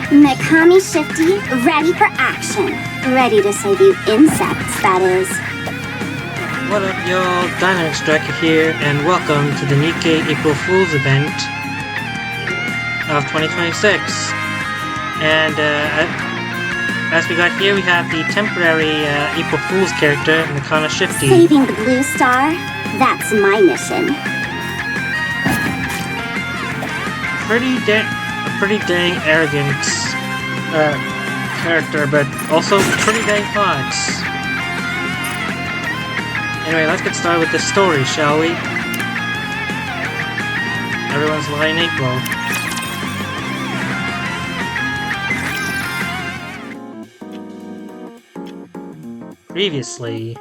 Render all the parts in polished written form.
Mecha Shifty, ready for action. Ready to save you insects, that is. What up, y'all? Dynamic Striker here, and welcome to the Nikke April Fool's event of 2026. And as we got here, we have the temporary April Fool's character, Mecha Shifty. Saving the blue star, that's my mission. Pretty dang arrogant character, but also pretty dang hot. Anyway, let's get started with the story, shall we? Everyone's lying April. Previously,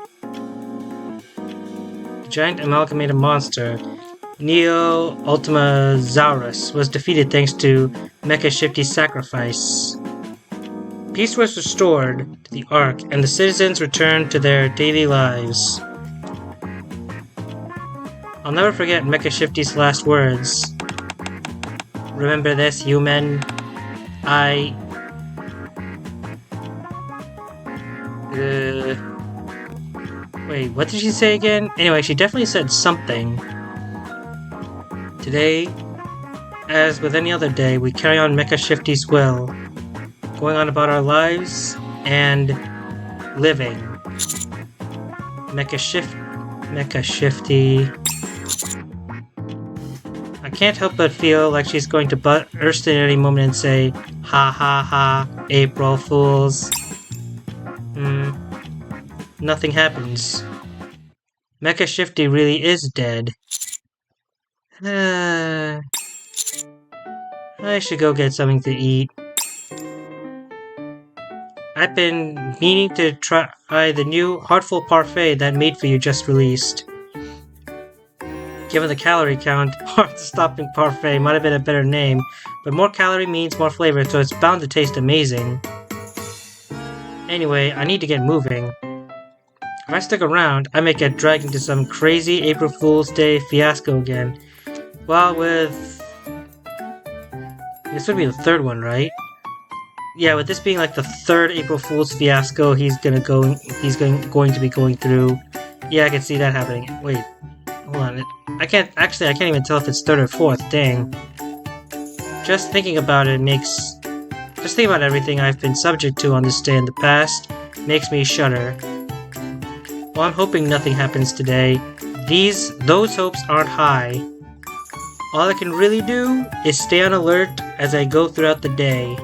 the giant amalgamated monster Neo Ultimasaurus was defeated thanks to Mecha Shifty's sacrifice. Peace was restored to the Ark, and the citizens returned to their daily lives. I'll never forget Mecha Shifty's last words. Remember this, human? Wait, what did she say again? Anyway, she definitely said something. Today, as with any other day, we carry on Mecha Shifty's will, going on about our lives and living. Mecha Shifty. I can't help but feel like she's going to burst in at any moment and say, "Ha ha ha, April Fools." Nothing happens. Mecha Shifty really is dead. I should go get something to eat. I've been meaning to try the new Heartful Parfait that Made For You just released. Given the calorie count, Heart-Stopping Parfait might have been a better name, but more calorie means more flavor, so it's bound to taste amazing. Anyway, I need to get moving. If I stick around, I may get dragged into some crazy April Fool's Day fiasco again. Well, this would be the third one, right? Yeah, with this being like the third April Fool's fiasco he's going to be going through. Yeah, I can see that happening. Wait, hold on. I can't even tell if it's third or fourth. Dang. Just thinking about everything I've been subject to on this day in the past makes me shudder. Well, I'm hoping nothing happens today. Those hopes aren't high. All I can really do is stay on alert as I go throughout the day.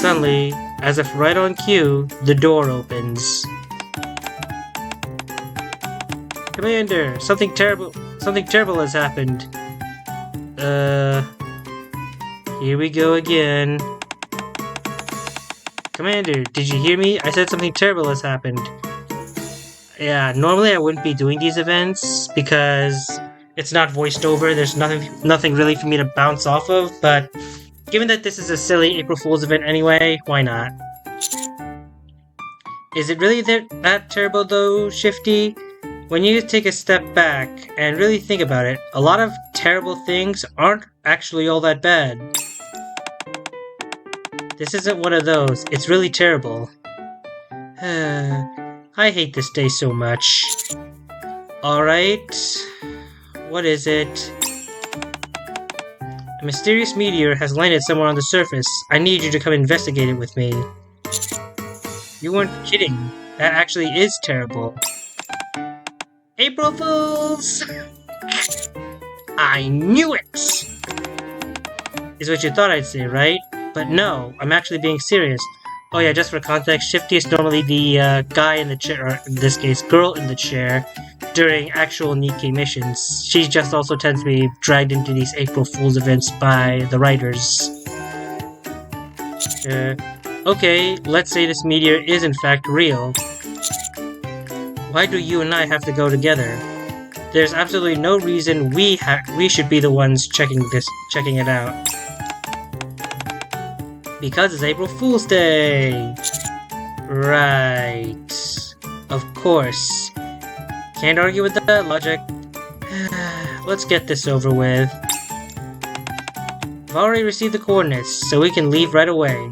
Suddenly, as if right on cue, the door opens. Commander, something terrible has happened. Here we go again. Commander, did you hear me? I said something terrible has happened. Yeah, normally I wouldn't be doing these events because it's not voiced over. There's nothing really for me to bounce off of, but given that this is a silly April Fool's event anyway, why not? Is it really that terrible though, Shifty? When you take a step back and really think about it, a lot of terrible things aren't actually all that bad. This isn't one of those. It's really terrible. I hate this day so much. Alright. What is it? A mysterious meteor has landed somewhere on the surface. I need you to come investigate it with me. You weren't kidding. That actually is terrible. April Fools! I knew it! Is what you thought I'd say, right? But no, I'm actually being serious. Oh yeah, just for context, Shifty is normally the guy in the chair, or in this case, girl in the chair, during actual Nikke missions. She just also tends to be dragged into these April Fool's events by the writers. Okay, let's say this meteor is in fact real. Why do you and I have to go together? There's absolutely no reason we should be the ones checking it out. Because it's April Fool's Day! Right. Of course. Can't argue with that logic. Let's get this over with. I've already received the coordinates, so we can leave right away.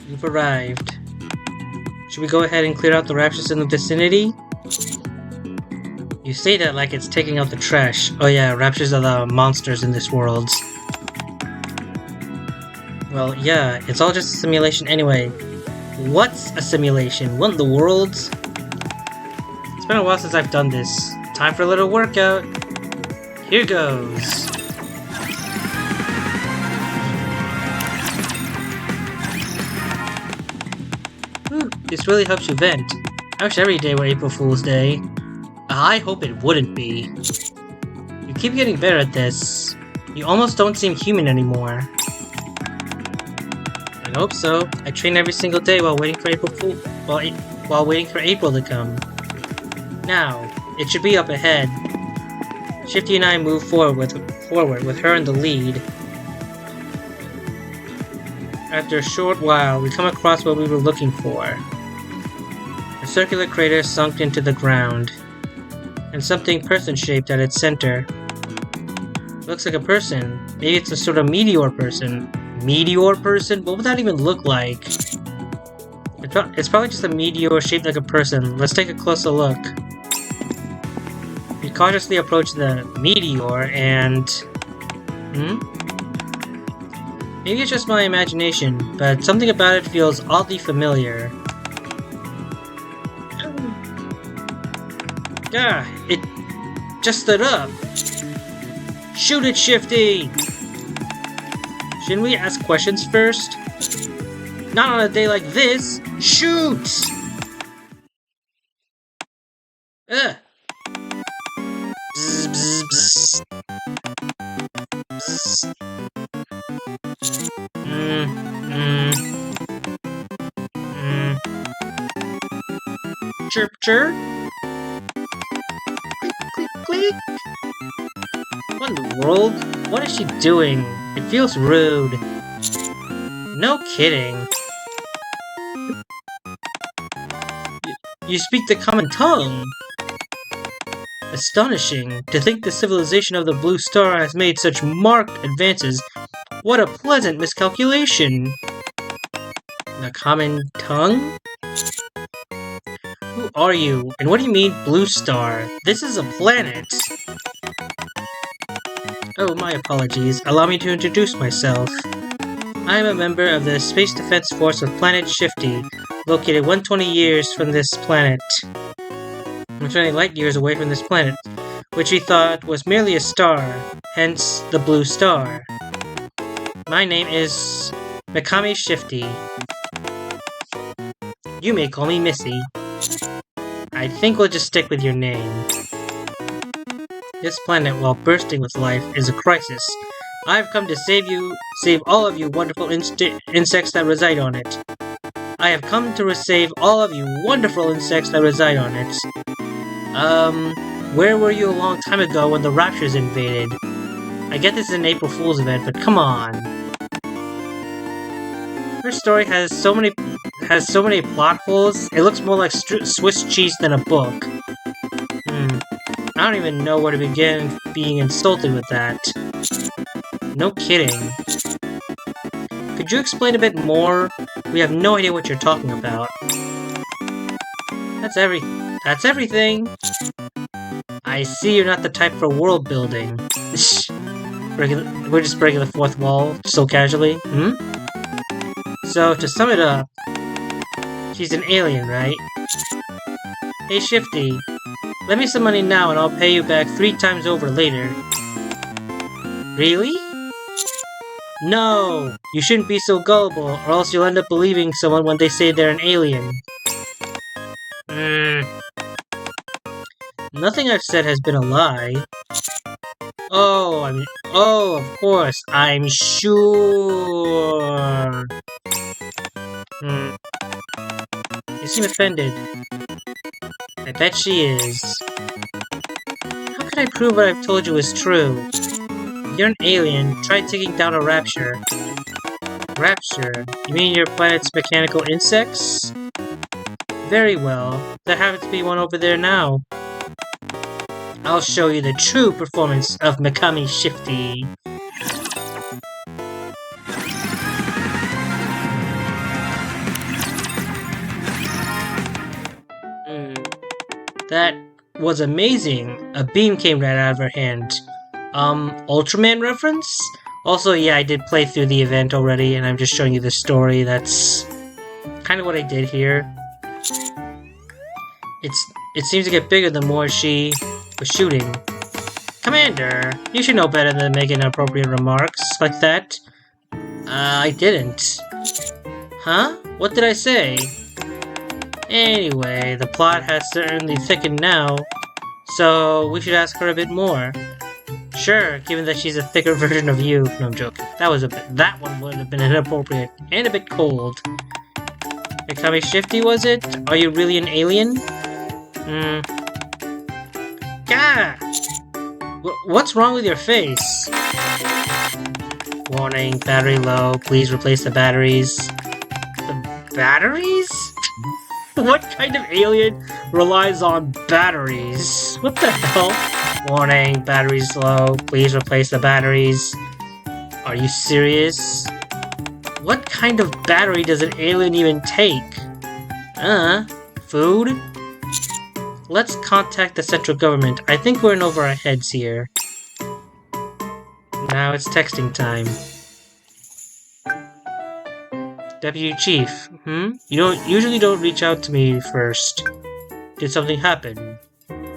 You've arrived. Should we go ahead and clear out the raptors in the vicinity? You say that like it's taking out the trash. Oh yeah, raptors are the monsters in this world. Well, yeah, it's all just a simulation anyway. What's a simulation? What in the world? It's been a while since I've done this. Time for a little workout. Here goes. Whew, this really helps you vent. I wish every day were April Fool's Day. I hope it wouldn't be. You keep getting better at this. You almost don't seem human anymore. I hope so. I train every single day while waiting for while waiting for April to come. Now, it should be up ahead. Shifty and I move forward with her in the lead. After a short while, we come across what we were looking for. A circular crater sunk into the ground, and something person-shaped at its center. Looks like a person. Maybe it's a sort of meteor person. Meteor person? What would that even look like? It's probably just a meteor shaped like a person. Let's take a closer look. We cautiously approach the meteor and... Maybe it's just my imagination, but something about it feels oddly familiar. It just stood up! Shoot it, Shifty! Shouldn't we ask questions first? Not on a day like this! Shoot! Ugh! Bzz, bzz, bzz. Bzz. Chirp, chirp. Click, click, click. What in the world? What is she doing? It feels rude. No kidding. You speak the common tongue. Astonishing. To think the civilization of the Blue Star has made such marked advances. What a pleasant miscalculation. The common tongue? Who are you? And what do you mean, Blue Star? This is a planet. Oh, my apologies. Allow me to introduce myself. I am a member of the Space Defense Force of Planet Shifty, located 120 years from this planet. 120 light years away from this planet, which we thought was merely a star, hence the Blue Star. My name is Mecha Shifty. You may call me Missy. I think we'll just stick with your name. This planet, while bursting with life, is a crisis. I've come to save all of you wonderful insects that reside on it. I have come to save all of you wonderful insects that reside on it. Where were you a long time ago when the Raptors invaded? I get this is an April Fool's event, but come on. Her story has so many plot holes, it looks more like Swiss cheese than a book. I don't even know where to begin being insulted with that. No kidding. Could you explain a bit more? We have no idea what you're talking about. That's everything! I see you're not the type for world building. We're just breaking the fourth wall so casually, So, to sum it up, she's an alien, right? Hey Shifty, lend me some money now and I'll pay you back 3 times over later. Really? No! You shouldn't be so gullible, or else you'll end up believing someone when they say they're an alien. Nothing I've said has been a lie. Oh, of course, I'm sure. You seem offended. I bet she is. How could I prove what I've told you is true? You're an alien, try taking down a rapture. Rapture? You mean your planet's mechanical insects? Very well. There happens to be one over there now. I'll show you the true performance of Mecha Shifty. That was amazing. A beam came right out of her hand. Ultraman reference? Also, yeah, I did play through the event already, and I'm just showing you the story. That's kind of what I did here. It seems to get bigger the more she was shooting. Commander, you should know better than making inappropriate remarks like that. I didn't. Huh? What did I say? Anyway, the plot has certainly thickened now, so we should ask her a bit more. Sure, given that she's a thicker version of you. No, I'm joking. That one would have been inappropriate and a bit cold. Mecha Shifty, was it? Are you really an alien? Gah! What's wrong with your face? Warning, battery low. Please replace the batteries. The batteries? What kind of alien relies on batteries? What the hell? Warning, batteries low. Please replace the batteries. Are you serious? What kind of battery does an alien even take? Food? Let's contact the central government. I think we're in over our heads here. Now it's texting time. Deputy Chief, You usually don't reach out to me first. Did something happen?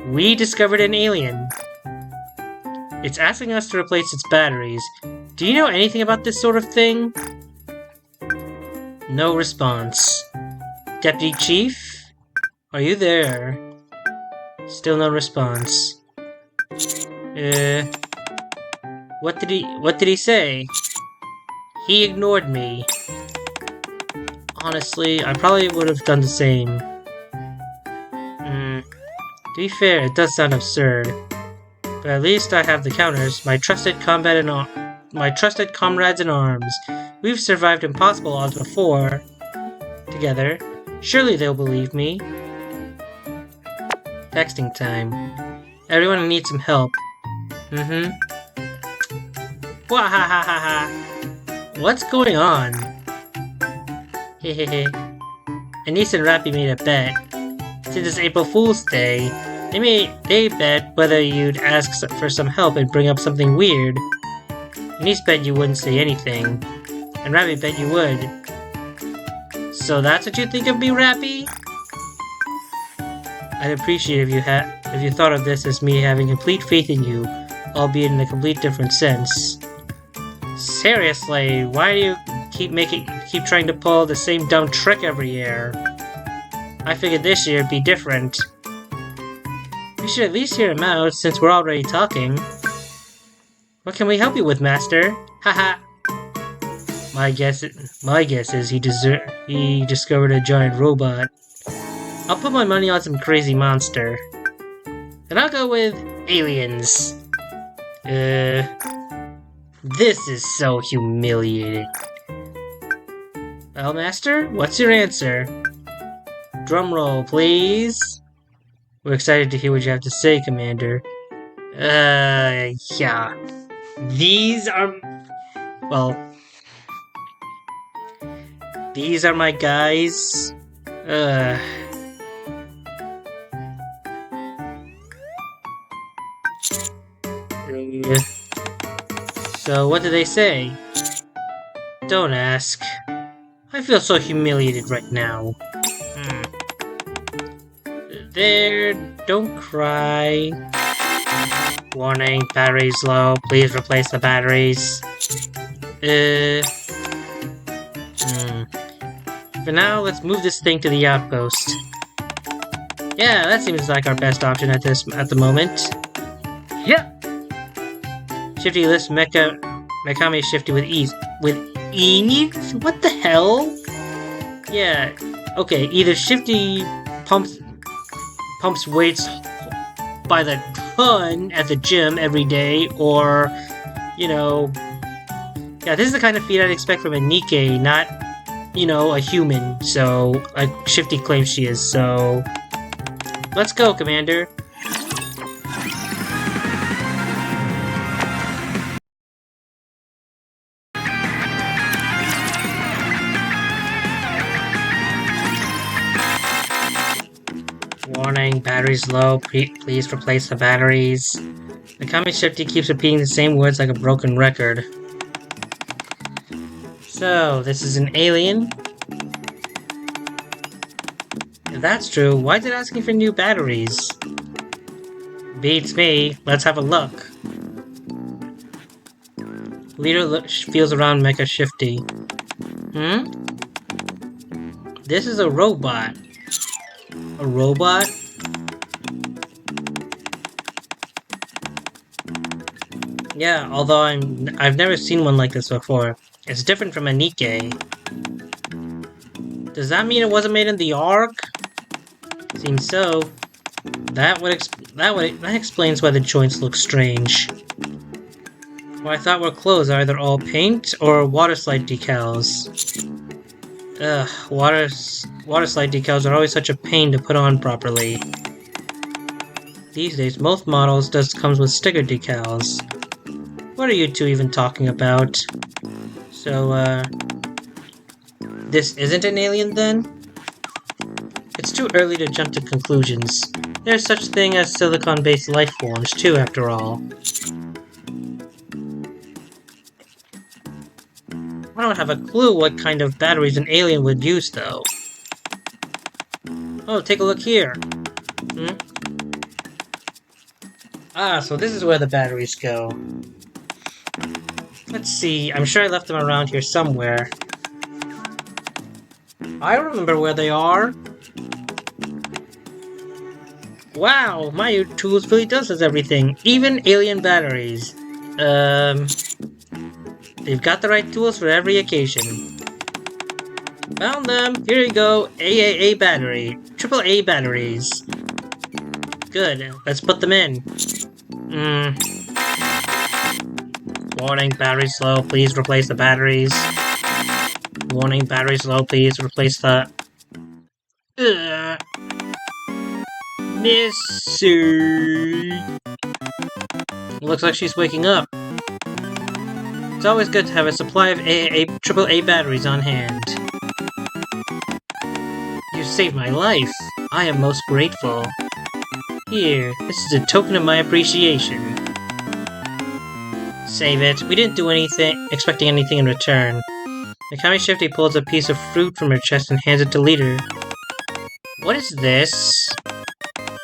We discovered an alien. It's asking us to replace its batteries. Do you know anything about this sort of thing? No response. Deputy Chief? Are you there? Still no response. What did he say? He ignored me. Honestly, I probably would have done the same. To be fair, it does sound absurd. But at least I have the counters, my trusted comrades in arms. We've survived impossible odds before. Together. Surely they'll believe me. Texting time. Everyone needs some help. Wahahaha. What's going on? Hehehe. Anise and Rappy made a bet. Since it's April Fool's Day, they bet whether you'd ask for some help and bring up something weird. Anise bet you wouldn't say anything, and Rappy bet you would. So that's what you think of me, Rappy? I'd appreciate if you thought of this as me having complete faith in you, albeit in a complete different sense. Seriously, why do you keep trying to pull the same dumb trick every year? I figured this year it'd be different. We should at least hear him out since we're already talking. What can we help you with, Master? Haha. My guess is he discovered a giant robot. I'll put my money on some crazy monster. And I'll go with aliens. This is so humiliating. Well, Master, what's your answer? Drumroll, please. We're excited to hear what you have to say, Commander. Yeah. These are my guys. So, what do they say? Don't ask. I feel so humiliated right now. There, don't cry. Warning, batteries low. Please replace the batteries. For now, let's move this thing to the outpost. Yeah, that seems like our best option at the moment. Yep. Shifty lifts Mecha Shifty with ease. With ease? What the hell? Yeah. Okay, either Shifty pumps weights by the ton at the gym every day, or, Yeah, this is the kind of feat I'd expect from a Nikke, not, you know, a human. So, like Shifty claims she is, so... Let's go, Commander. Warning, batteries low. Please replace the batteries. The Mecha Shifty keeps repeating the same words like a broken record. So, this is an alien? If that's true, why is it asking for new batteries? Beats me. Let's have a look. Leader feels around Mecha Shifty. This is a robot. A robot? Yeah, although I've never seen one like this before. It's different from a Nikke. Does that mean it wasn't made in the Ark? Seems so. That explains why the joints look strange. Well, I thought our clothes are either all paint or water slide decals. Ugh, water slide decals are always such a pain to put on properly. These days, most models just comes with sticker decals. What are you two even talking about? So, this isn't an alien then? It's too early to jump to conclusions. There's such thing as silicon-based life forms too, after all. I don't have a clue what kind of batteries an alien would use, though. Oh, take a look here. Ah, so this is where the batteries go. Let's see, I'm sure I left them around here somewhere. I remember where they are. Wow, my tools really does everything, even alien batteries. They've got the right tools for every occasion. Found them! Here you go, AAA battery. AAA batteries. Good, let's put them in. Warning, battery slow, please replace the batteries. Warning, battery slow, please replace the... Missy! Looks like she's waking up. It's always good to have a supply of AAA batteries on hand. You saved my life. I am most grateful. Here, this is a token of my appreciation. Save it. We didn't do anything, expecting anything in return. Mecha Shifty pulls a piece of fruit from her chest and hands it to Leader. What is this?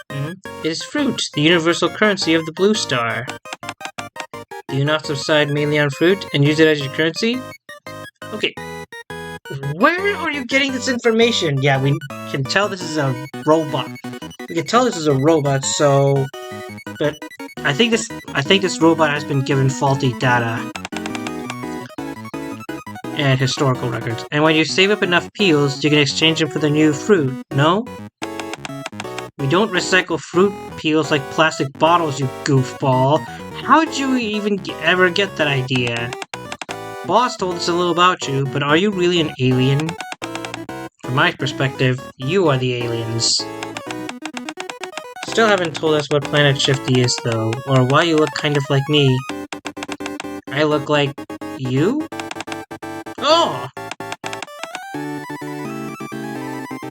It is fruit, the universal currency of the Blue Star. Do you not subside mainly on fruit and use it as your currency? Okay. Where are you getting this information? Yeah, we can tell this is a robot. We can tell this is a robot, so... But I think this robot has been given faulty data. And historical records. And when you save up enough peels, you can exchange them for the new fruit, no? We don't recycle fruit peels like plastic bottles, you goofball. How'd you even ever get that idea? Boss told us a little about you, but are you really an alien? From my perspective, you are the aliens. Still haven't told us what Planet Shifty is, though, or why you look kind of like me. I look like... you? Oh!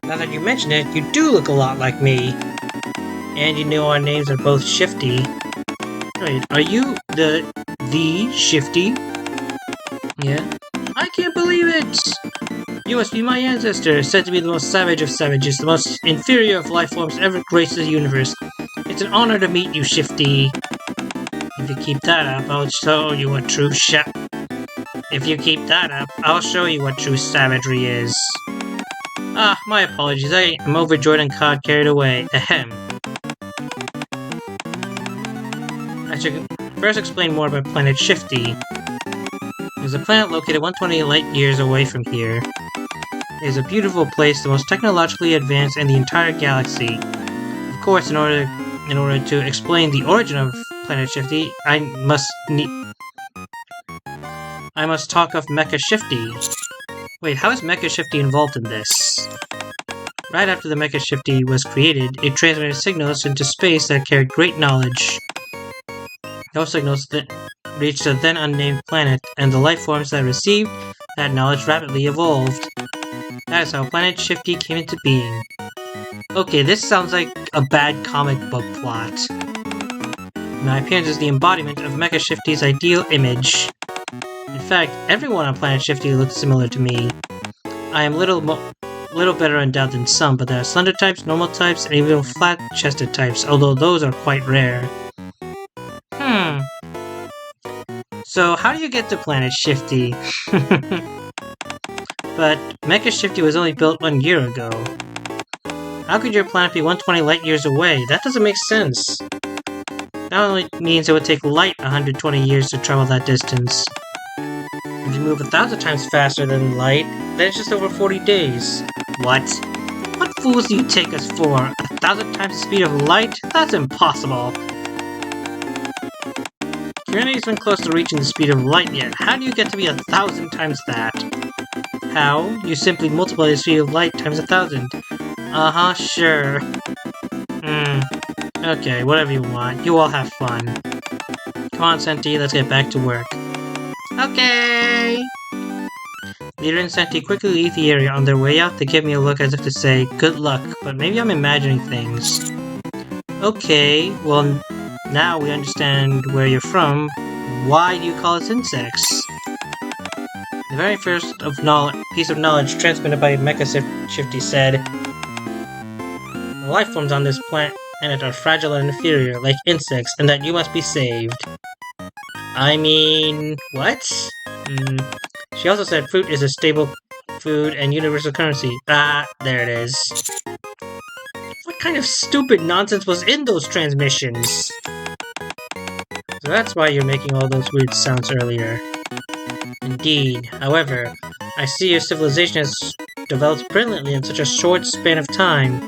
Now that you mention it, you do look a lot like me. And you know our names are both Shifty. Wait, are you the Shifty? Yeah? I can't believe it! You must be my ancestor, said to be the most savage of savages, the most inferior of life forms ever graced the universe. It's an honor to meet you, Shifty. If you keep that up, I'll show you what true If you keep that up, I'll show you what true savagery is. Ah, my apologies, I am overjoyed and caught carried away. Ahem. I should first explain more about Planet Shifty. There's a planet located 120 light years away from here. It is a beautiful place, the most technologically advanced in the entire galaxy. Of course, in order to explain the origin of Planet Shifty, I I must talk of Mecha Shifty. Wait, how is Mecha Shifty involved in this? Right after the Mecha Shifty was created, it transmitted signals into space that carried great knowledge. Those signals that reached a then unnamed planet, and the life forms that received that knowledge rapidly evolved. That is how Planet Shifty came into being. Okay, this sounds like a bad comic book plot. My appearance is the embodiment of Mecha Shifty's ideal image. In fact, everyone on Planet Shifty looks similar to me. I am little better endowed than some, but there are slender types, normal types, and even flat-chested types, although those are quite rare. So, how do you get to Planet Shifty? But Mecha Shifty was only built 1 year ago. How could your planet be 120 light years away? That doesn't make sense. That only means it would take light 120 years to travel that distance. If you move 1,000 times faster than light, then it's just over 40 days. What? What fools do you take us for? 1,000 times the speed of light? That's impossible! Humanity's been close to reaching the speed of light yet. How do you get to be 1,000 times that? How? You simply multiply the speed of light times 1,000. Uh-huh, sure. Okay, whatever you want. You all have fun. Come on, Senti, let's get back to work. Okay! Leader and Senti quickly leave the area. On their way out, they give me a look as if to say, good luck, but maybe I'm imagining things. Okay, well, now we understand where you're from. Why do you call us insects? The very first piece of knowledge transmitted by Mecha Shifty said, the life forms on this planet are fragile and inferior, like insects, and that you must be saved. I mean, what? She also said fruit is a stable food and universal currency. Ah, there it is. What kind of stupid nonsense was in those transmissions? So that's why you're making all those weird sounds earlier. Indeed. However, I see your civilization has developed brilliantly in such a short span of time.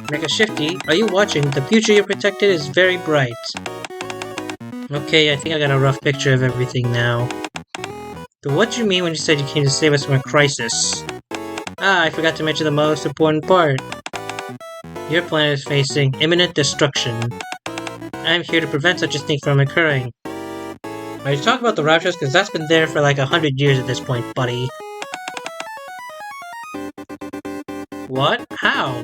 Mecha Shifty, are you watching? The future you protected is very bright. Okay, I think I got a rough picture of everything now. But what do you mean when you said you came to save us from a crisis? Ah, I forgot to mention the most important part. Your planet is facing imminent destruction. I am here to prevent such a thing from occurring. Are you talking about the raptors? Because that's been there for like 100 years at this point, buddy. What? How?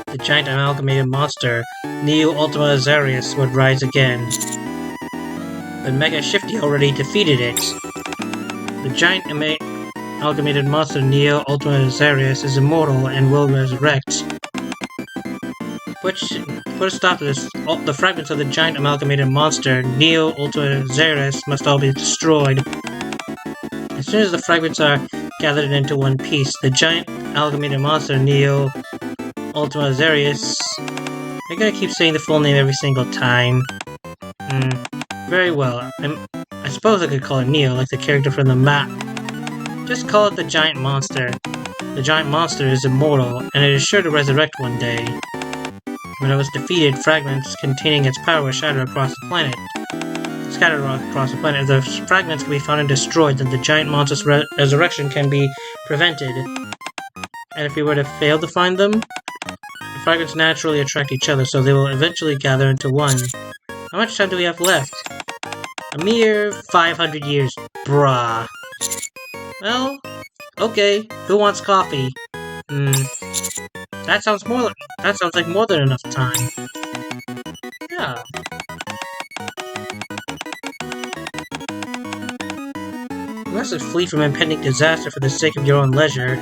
The giant amalgamated monster, Neo Ultima Azarius, would rise again. But Mecha Shifty already defeated it. The giant amalgamated monster, Neo Ultima Azarius, is immortal and will resurrect. Put a stop to this. The fragments of the giant amalgamated monster, Neo Ultima Azarius, must all be destroyed. As soon as the fragments are gathered into one piece, the giant amalgamated monster, Neo Ultima Azarius. I'm gonna keep saying the full name every single time. Very well. I suppose I could call it Neo, like the character from the map. Just call it the giant monster. The giant monster is immortal, and it is sure to resurrect one day. When it was defeated, fragments containing its power were scattered across the planet. If the fragments can be found and destroyed, then the giant monster's resurrection can be prevented. And if we were to fail to find them, the fragments naturally attract each other, so they will eventually gather into one. How much time do we have left? A mere 500 years, bruh. Well, okay, who wants coffee? That sounds like more than enough time. Yeah. You mustn't flee from impending disaster for the sake of your own leisure.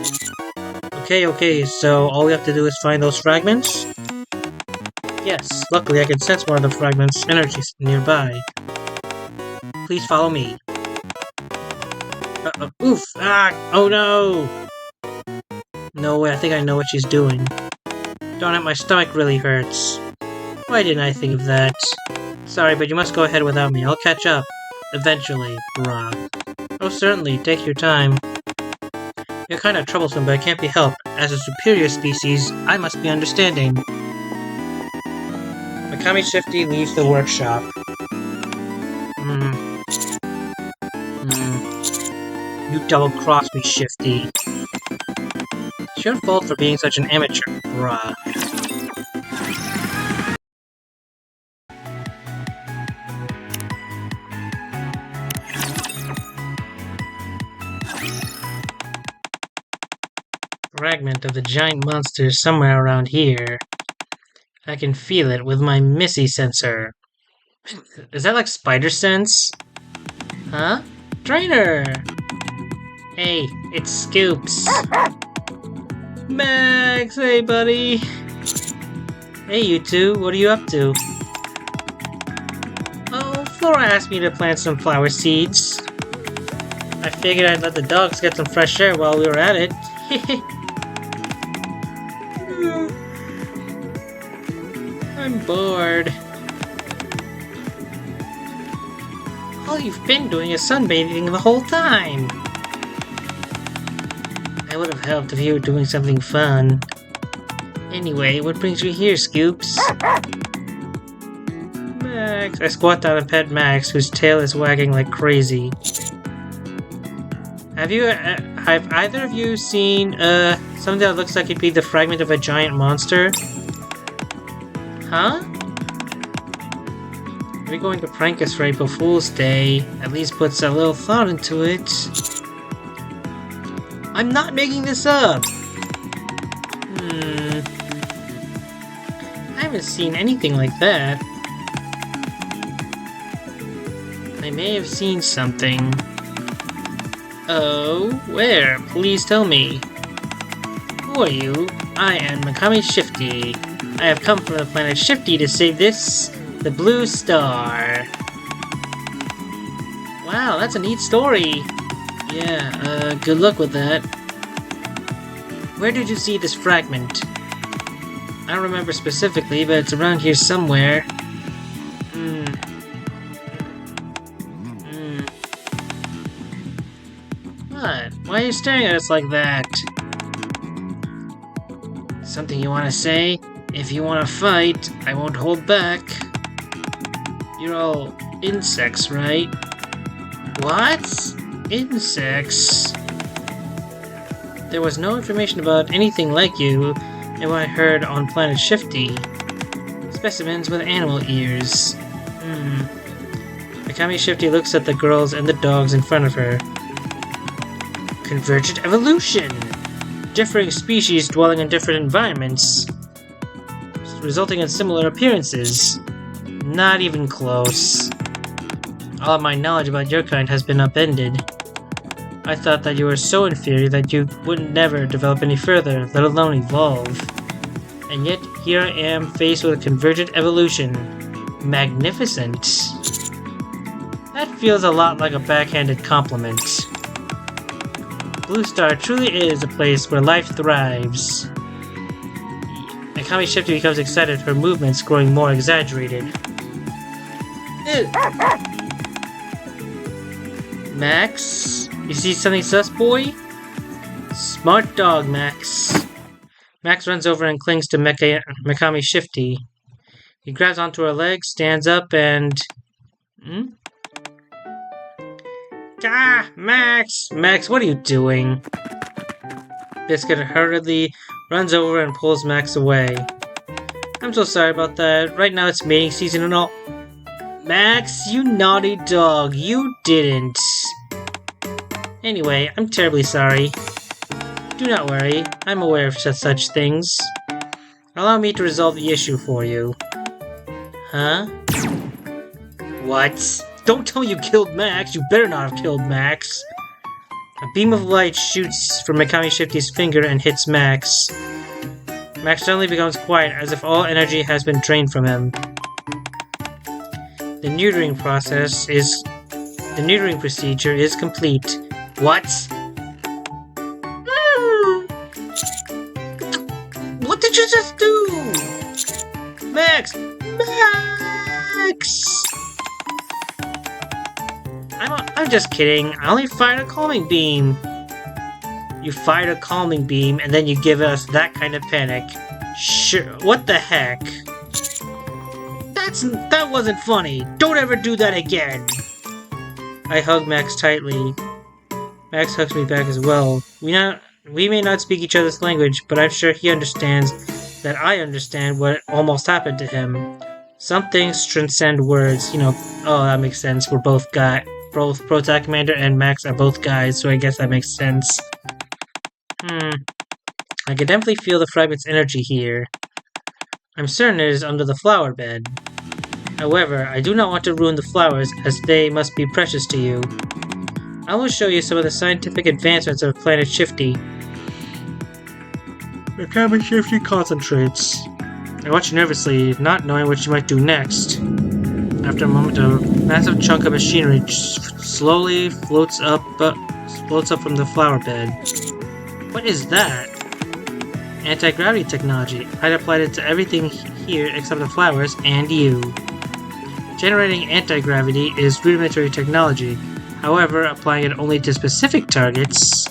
Okay, so all we have to do is find those fragments? Yes, luckily I can sense one of the fragments' energy nearby. Please follow me. Oof! Ah! Oh no! No way, I think I know what she's doing. Darn it, my stomach really hurts. Why didn't I think of that? Sorry, but you must go ahead without me. I'll catch up. Eventually, bruh. Oh, certainly, take your time. You're kind of troublesome, but it can't be helped. As a superior species, I must be understanding. Mecha Shifty leaves the workshop. You double-crossed me, Shifty. It's your fault for being such an amateur, bruh. Fragment of the giant monster somewhere around here. I can feel it with my Missy sensor. Is that like spider sense? Huh? Trainer! Hey, it's Scoops. Max, hey buddy! Hey you two, what are you up to? Oh, Flora asked me to plant some flower seeds. I figured I'd let the dogs get some fresh air while we were at it. I'm bored. All you've been doing is sunbathing the whole time. I would have helped if you were doing something fun. Anyway, what brings you here, Scoops? Max. I squat down and pet Max, whose tail is wagging like crazy. Have either of you seen, something that looks like it'd be the fragment of a giant monster? Huh? We're going to prank us for April Fool's Day. At least puts a little thought into it. I'm not making this up! I haven't seen anything like that. I may have seen something. Oh, where? Please tell me. Who are you? I am Mecha Shifty. I have come from the planet Shifty to save this, the Blue Star. Wow, that's a neat story. Yeah, good luck with that. Where did you see this fragment? I don't remember specifically, but it's around here somewhere. What? Why are you staring at us like that? Something you want to say? If you want to fight, I won't hold back. You're all insects, right? What? Insects? There was no information about anything like you in what I heard on Planet Shifty. Specimens with animal ears. Mecha Shifty looks at the girls and the dogs in front of her. Convergent evolution! Differing species dwelling in different environments, resulting in similar appearances. Not even close. All of my knowledge about your kind has been upended. I thought that you were so inferior that you would never develop any further, let alone evolve. And yet, here I am, faced with a convergent evolution. Magnificent. That feels a lot like a backhanded compliment. Blue Star truly is a place where life thrives. Mecha Shifty becomes excited, her movements growing more exaggerated. Max? You see something sus, boy? Smart dog, Max. Max runs over and clings to Mecha Shifty. He grabs onto her legs, stands up, and... Ah, Max! Max, what are you doing? Biscuit hurriedly runs over and pulls Max away. I'm so sorry about that. Right now it's mating season and all. Max, you naughty dog. You didn't. Anyway, I'm terribly sorry. Do not worry. I'm aware of such things. Allow me to resolve the issue for you. Huh? What? Don't tell me you killed Max. You better not have killed Max. A beam of light shoots from Mecha Shifty's finger and hits Max. Max suddenly becomes quiet, as if all energy has been drained from him. The neutering procedure is complete. What? What did you just do? Max! Max! I'm just kidding. I only fired a calming beam. You fired a calming beam and then you give us that kind of panic. Sure, what the heck? That wasn't funny. Don't ever do that again. I hug Max tightly. Max hugs me back as well. We may not speak each other's language, but I'm sure he understands that I understand what almost happened to him. Some things transcend words, Oh, that makes sense. We're both Protag Commander and Max are both guys, so I guess that makes sense. I can definitely feel the fragment's energy here. I'm certain it is under the flower bed. However, I do not want to ruin the flowers, as they must be precious to you. I will show you some of the scientific advancements of Planet Shifty. Mecha Shifty concentrates. I watch you nervously, not knowing what you might do next. After a moment, a massive chunk of machinery slowly floats up from the flower bed. What is that? Anti-gravity technology. I'd applied it to everything here except the flowers and you. Generating anti-gravity is rudimentary technology. However, applying it only to specific targets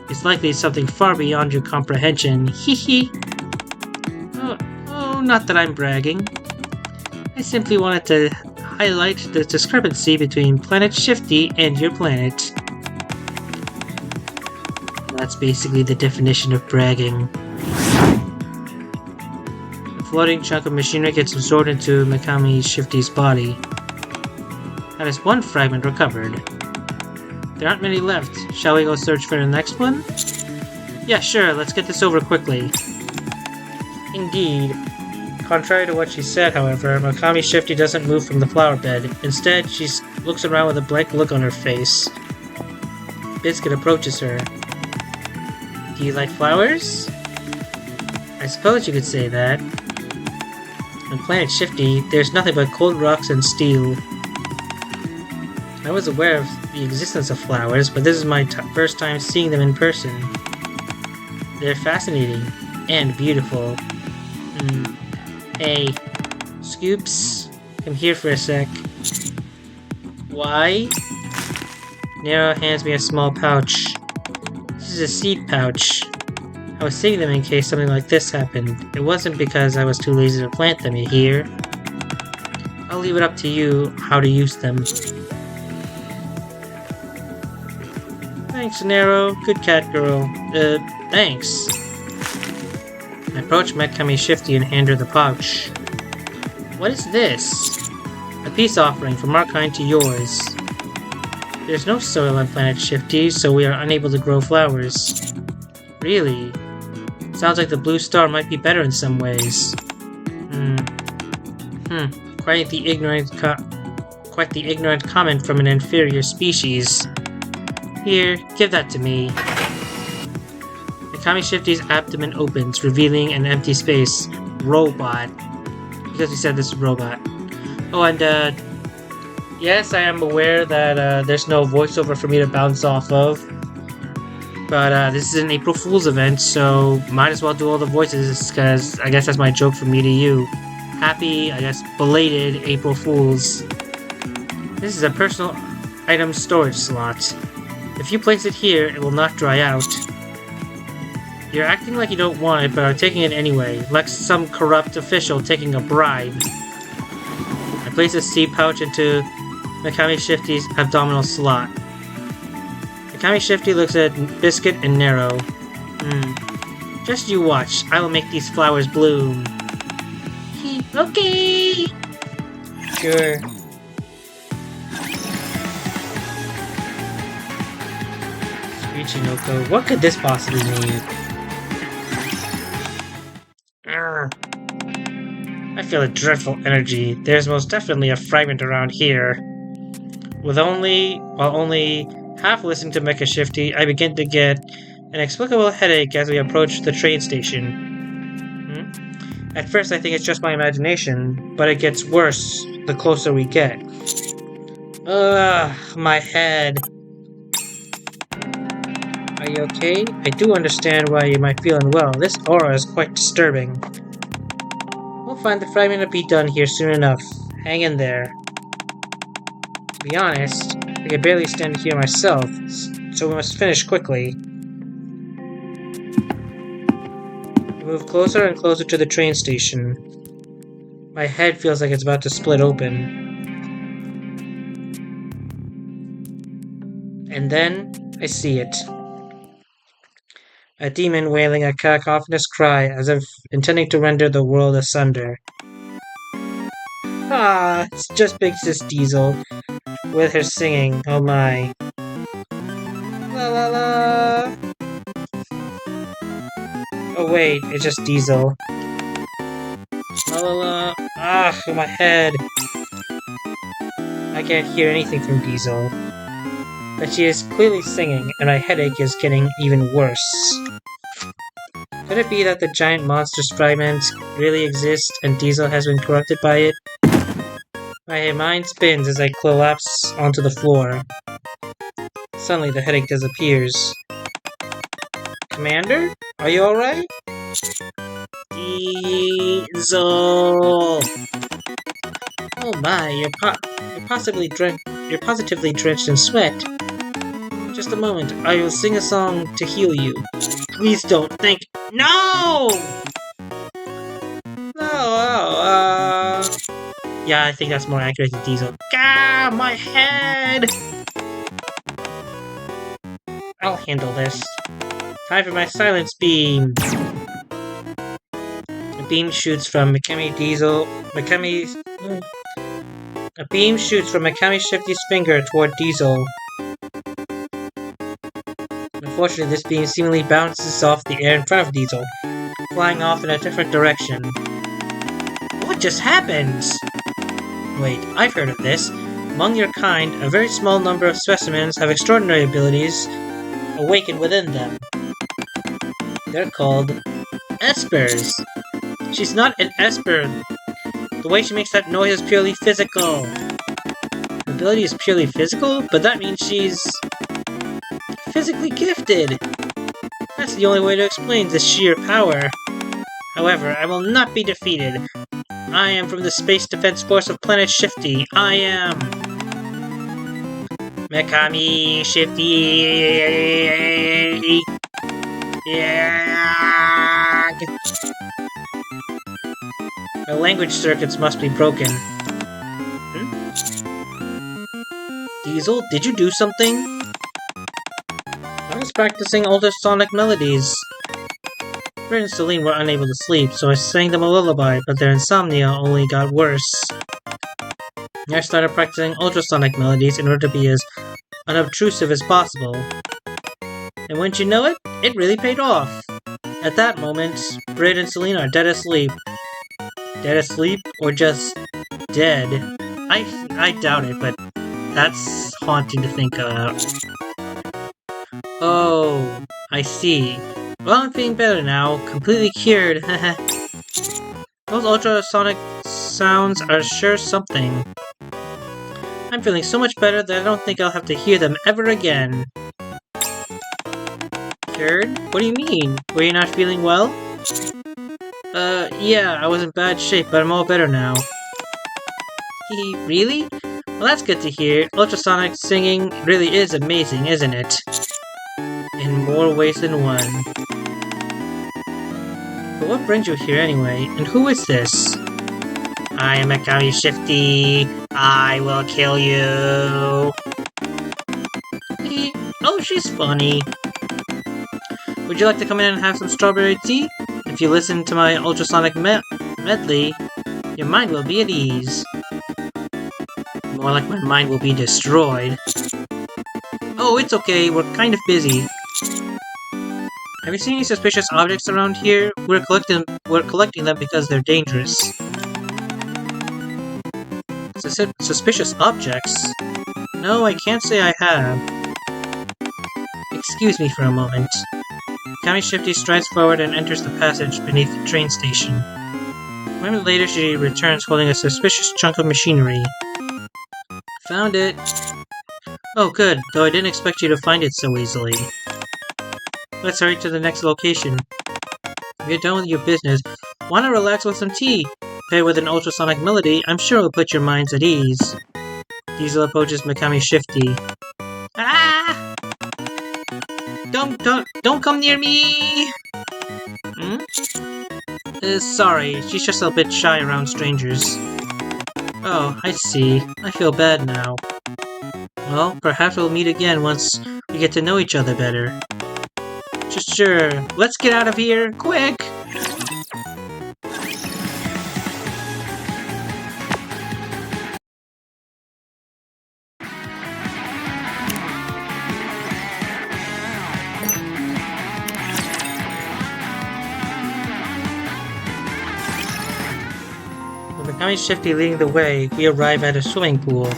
is likely something far beyond your comprehension. Hee. Oh, not that I'm bragging. I simply wanted to highlight the discrepancy between Planet Shifty and your planet. That's basically the definition of bragging. A floating chunk of machinery gets absorbed into Mecha Shifty's body. That is one fragment recovered. There aren't many left. Shall we go search for the next one? Yeah, sure, let's get this over quickly. Indeed. Contrary to what she said, however, Mecha Shifty doesn't move from the flower bed. Instead, she looks around with a blank look on her face. Biscuit approaches her. Do you like flowers? I suppose you could say that. On Planet Shifty, there's nothing but cold rocks and steel. I was aware of the existence of flowers, but this is my first time seeing them in person. They're fascinating and beautiful. Hey, Scoops, come here for a sec. Why? Nero hands me a small pouch. This is a seed pouch. I was saving them in case something like this happened. It wasn't because I was too lazy to plant them, you hear? I'll leave it up to you how to use them. Thanks, Nero. Good cat girl. Thanks. I approach Mecha Shifty and hand her the pouch. What is this? A peace offering from our kind to yours. There's no soil on Planet Shifty, so we are unable to grow flowers. Really? Sounds like the blue star might be better in some ways. Quite the ignorant comment from an inferior species. Here, give that to me. Mecha Shifty's abdomen opens, revealing an empty space. Robot. Because we said this is robot. Oh, and yes, I am aware that there's no voiceover for me to bounce off of. But this is an April Fool's event, so might as well do all the voices, because I guess that's my joke from me to you. Happy, I guess, belated April Fools. This is a personal item storage slot. If you place it here, it will not dry out. You're acting like you don't want it, but are taking it anyway, like some corrupt official taking a bribe. I place a seed pouch into Mecha Shifty's abdominal slot. Mecha Shifty looks at Biscuit and Nero. Just you watch, I will make these flowers bloom. Okay! Sure. Screechinoko, what could this possibly mean? I feel a dreadful energy. There's most definitely a fragment around here. While only half listening to Mecha Shifty, I begin to get an inexplicable headache as we approach the train station. At first I think it's just my imagination, but it gets worse the closer we get. Ugh, my head. Are you okay? I do understand why you might feel unwell. This aura is quite disturbing. We'll find the fragment to be done here soon enough. Hang in there. To be honest, I can barely stand here myself, so we must finish quickly. We move closer and closer to the train station. My head feels like it's about to split open. And then I see it. A demon wailing a cacophonous cry as if intending to render the world asunder. Ah, it's just big sis Diesel with her singing, oh my. La la la. Oh wait, it's just Diesel. La la la. Ah, my head. I can't hear anything from Diesel. But she is clearly singing, and my headache is getting even worse. Could it be that the giant monster's fragment really exists and Diesel has been corrupted by it? My mind spins as I collapse onto the floor. Suddenly the headache disappears. Commander? Are you alright? Diesel! Oh my, you're positively drenched in sweat. Just a moment, I will sing a song to heal you. Please don't think. No! No, yeah, I think that's more accurate than Diesel. Gah, my head! I'll handle this. Time for my silence beam. A beam shoots from Mecha Shifty's finger toward Diesel. Unfortunately, this beam seemingly bounces off the air in front of Diesel, flying off in a different direction. What just happened? Wait, I've heard of this. Among your kind, a very small number of specimens have extraordinary abilities awakened within them. They're called espers. She's not an esper. The way she makes that noise is purely physical. Her ability is purely physical, but that means she's physically gifted. That's the only way to explain this sheer power. However, I will not be defeated. I am from the Space Defense Force of Planet Shifty. I am Mecha Shifty. Yeah. My language circuits must be broken. Diesel, did you do something? I was practicing ultrasonic melodies. Fred and Celine were unable to sleep, so I sang them a lullaby, but their insomnia only got worse. I started practicing ultrasonic melodies in order to be as unobtrusive as possible. And wouldn't you know it, it really paid off. At that moment, Fred and Celine are dead asleep. Dead asleep, or just dead? I doubt it, but that's haunting to think about. Oh, I see. Well, I'm feeling better now. Completely cured. Those ultrasonic sounds are sure something. I'm feeling so much better that I don't think I'll have to hear them ever again. Cured? What do you mean? Were you not feeling well? Yeah, I was in bad shape, but I'm all better now. Really? Well, that's good to hear. Ultrasonic singing really is amazing, isn't it? In more ways than one. But what brings you here anyway? And who is this? I am Mecha Shifty. I will kill you. Oh, she's funny. Would you like to come in and have some strawberry tea? If you listen to my ultrasonic medley, your mind will be at ease. More like my mind will be destroyed. Oh, it's okay. We're kind of busy. Have you seen any suspicious objects around here? We're collecting them because they're dangerous. Suspicious objects? No, I can't say I have. Excuse me for a moment. Mecha Shifty strides forward and enters the passage beneath the train station. A moment later, she returns holding a suspicious chunk of machinery. Found it! Oh good, though I didn't expect you to find it so easily. Let's hurry to the next location. If you're done with your business, why not relax with some tea? Paired with an ultrasonic melody, I'm sure it'll put your minds at ease. Diesel approaches Mecha Shifty. Ah! Don't come near me! Sorry, she's just a bit shy around strangers. Oh, I see. I feel bad now. Well, perhaps we'll meet again once we get to know each other better. Sure, let's get out of here, quick! With Mecha Shifty leading the way, we arrive at a swimming pool.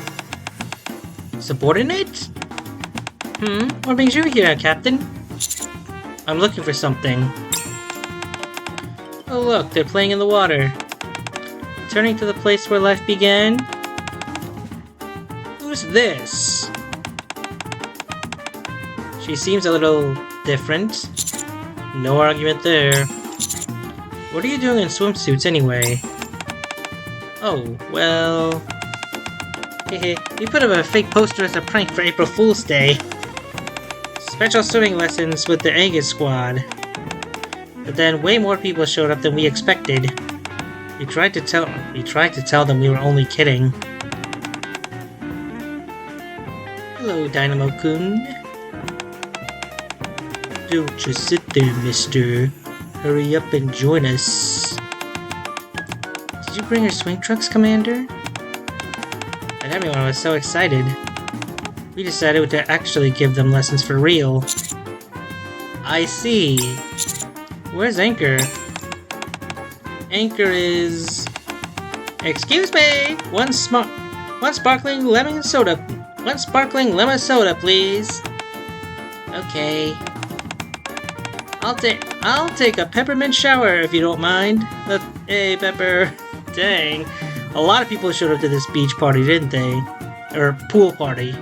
Subordinate? What brings you here, Captain? I'm looking for something. Oh look, they're playing in the water. Turning to the place where life began? Who's this? She seems a little different. No argument there. What are you doing in swimsuits anyway? Oh, well... Hehe, we put up a fake poster as a prank for April Fool's Day. Special swimming lessons with the Angus squad. But then way more people showed up than we expected. We tried to tell them we were only kidding. Hello, Dynamo-kun. Don't just sit there, mister. Hurry up and join us. Did you bring your swing trucks, Commander? And everyone was so excited. We decided to actually give them lessons for real. I see. Where's Anchor? Anchor is... Excuse me! One sparkling lemon soda. One sparkling lemon soda, please. Okay. I'll take a peppermint shower if you don't mind. Hey, Pepper. Dang. A lot of people showed up to this beach party, didn't they? Or pool party.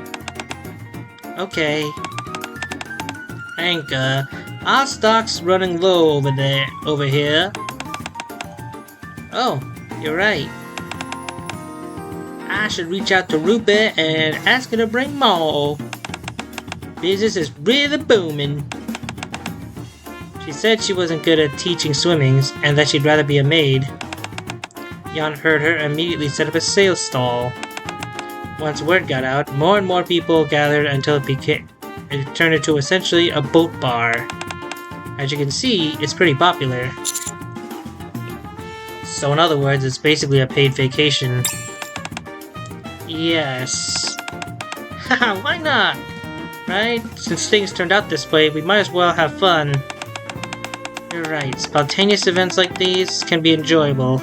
Okay. Anchor, our stock's running low over here. Oh, you're right. I should reach out to Rupert and ask her to bring more. Business is really booming. She said she wasn't good at teaching swimmings and that she'd rather be a maid. Jan heard her and immediately set up a sales stall. Once word got out, more and more people gathered until it turned into essentially a boat bar. As you can see, it's pretty popular. So in other words, it's basically a paid vacation. Yes. Haha, why not? Right? Since things turned out this way, we might as well have fun. You're right, spontaneous events like these can be enjoyable.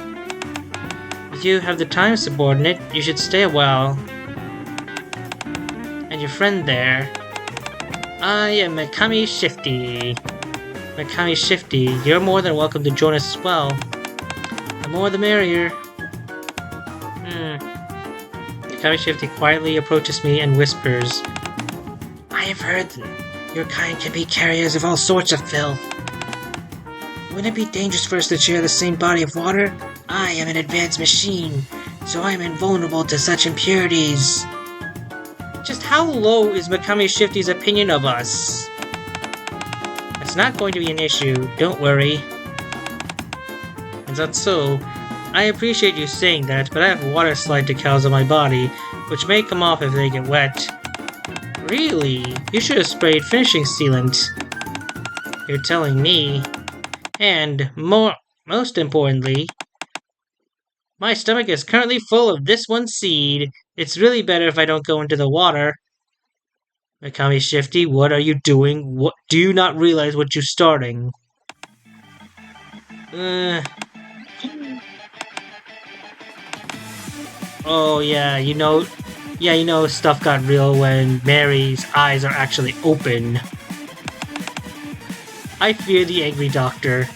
If you have the time, subordinate, you should stay a while. And your friend there. I am Mecha Shifty. Mecha Shifty, you're more than welcome to join us as well. The more the merrier. Mecha Shifty quietly approaches me and whispers, I have heard that your kind can be carriers of all sorts of filth. Wouldn't it be dangerous for us to share the same body of water? I am an advanced machine, so I am invulnerable to such impurities. Just how low is Mecha Shifty's opinion of us? It's not going to be an issue, don't worry. And that's so. I appreciate you saying that, but I have water slide decals on my body, which may come off if they get wet. Really? You should have sprayed finishing sealant. You're telling me. And most importantly, my stomach is currently full of this one seed. It's really better if I don't go into the water. Mecha Shifty, what are you doing? What, do you not realize what you're starting? Oh yeah, you know stuff got real when Mary's eyes are actually open. I fear the angry doctor.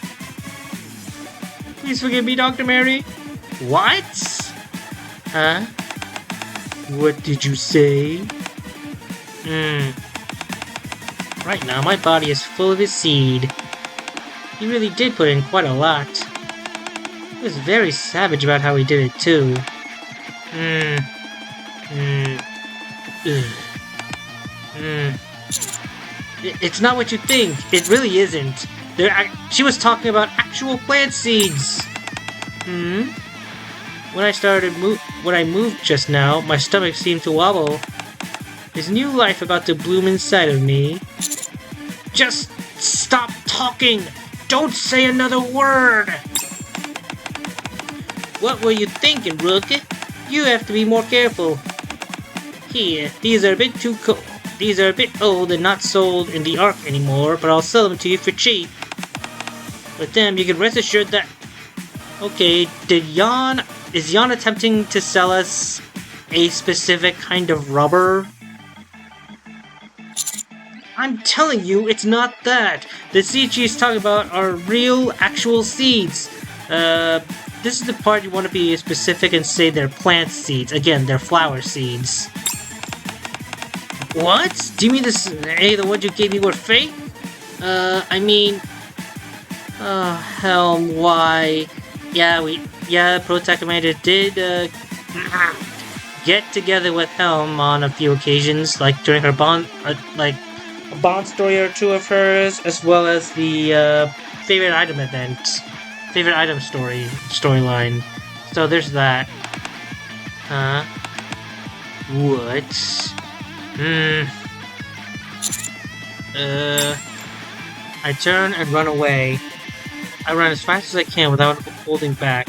Please forgive me, Dr. Mary. What? Huh? What did you say? Right now, my body is full of his seed. He really did put in quite a lot. He was very savage about how he did it, too. It's not what you think. It really isn't. She was talking about actual plant seeds. When I moved just now, my stomach seemed to wobble. Is new life about to bloom inside of me? Just stop talking! Don't say another word! What were you thinking, Rook? You have to be more careful. Here, these are a bit too cold. These are a bit old and not sold in the Ark anymore, but I'll sell them to you for cheap. With them, you can rest assured that... Okay, is Jan attempting to sell us a specific kind of rubber? I'm telling you, it's not that! The seeds she's talking about are real, actual seeds! This is the part you want to be specific and say they're plant seeds. Again, they're flower seeds. What? Do you mean this the one you gave me were fake? I mean... Helm, why? Yeah, Protect Commander did, get together with Helm on a few occasions, like during her bond, like, a bond story or two of hers, as well as the, favorite item event. Favorite item storyline. So there's that. Huh? What? I turn and run away. I run as fast as I can without looking back.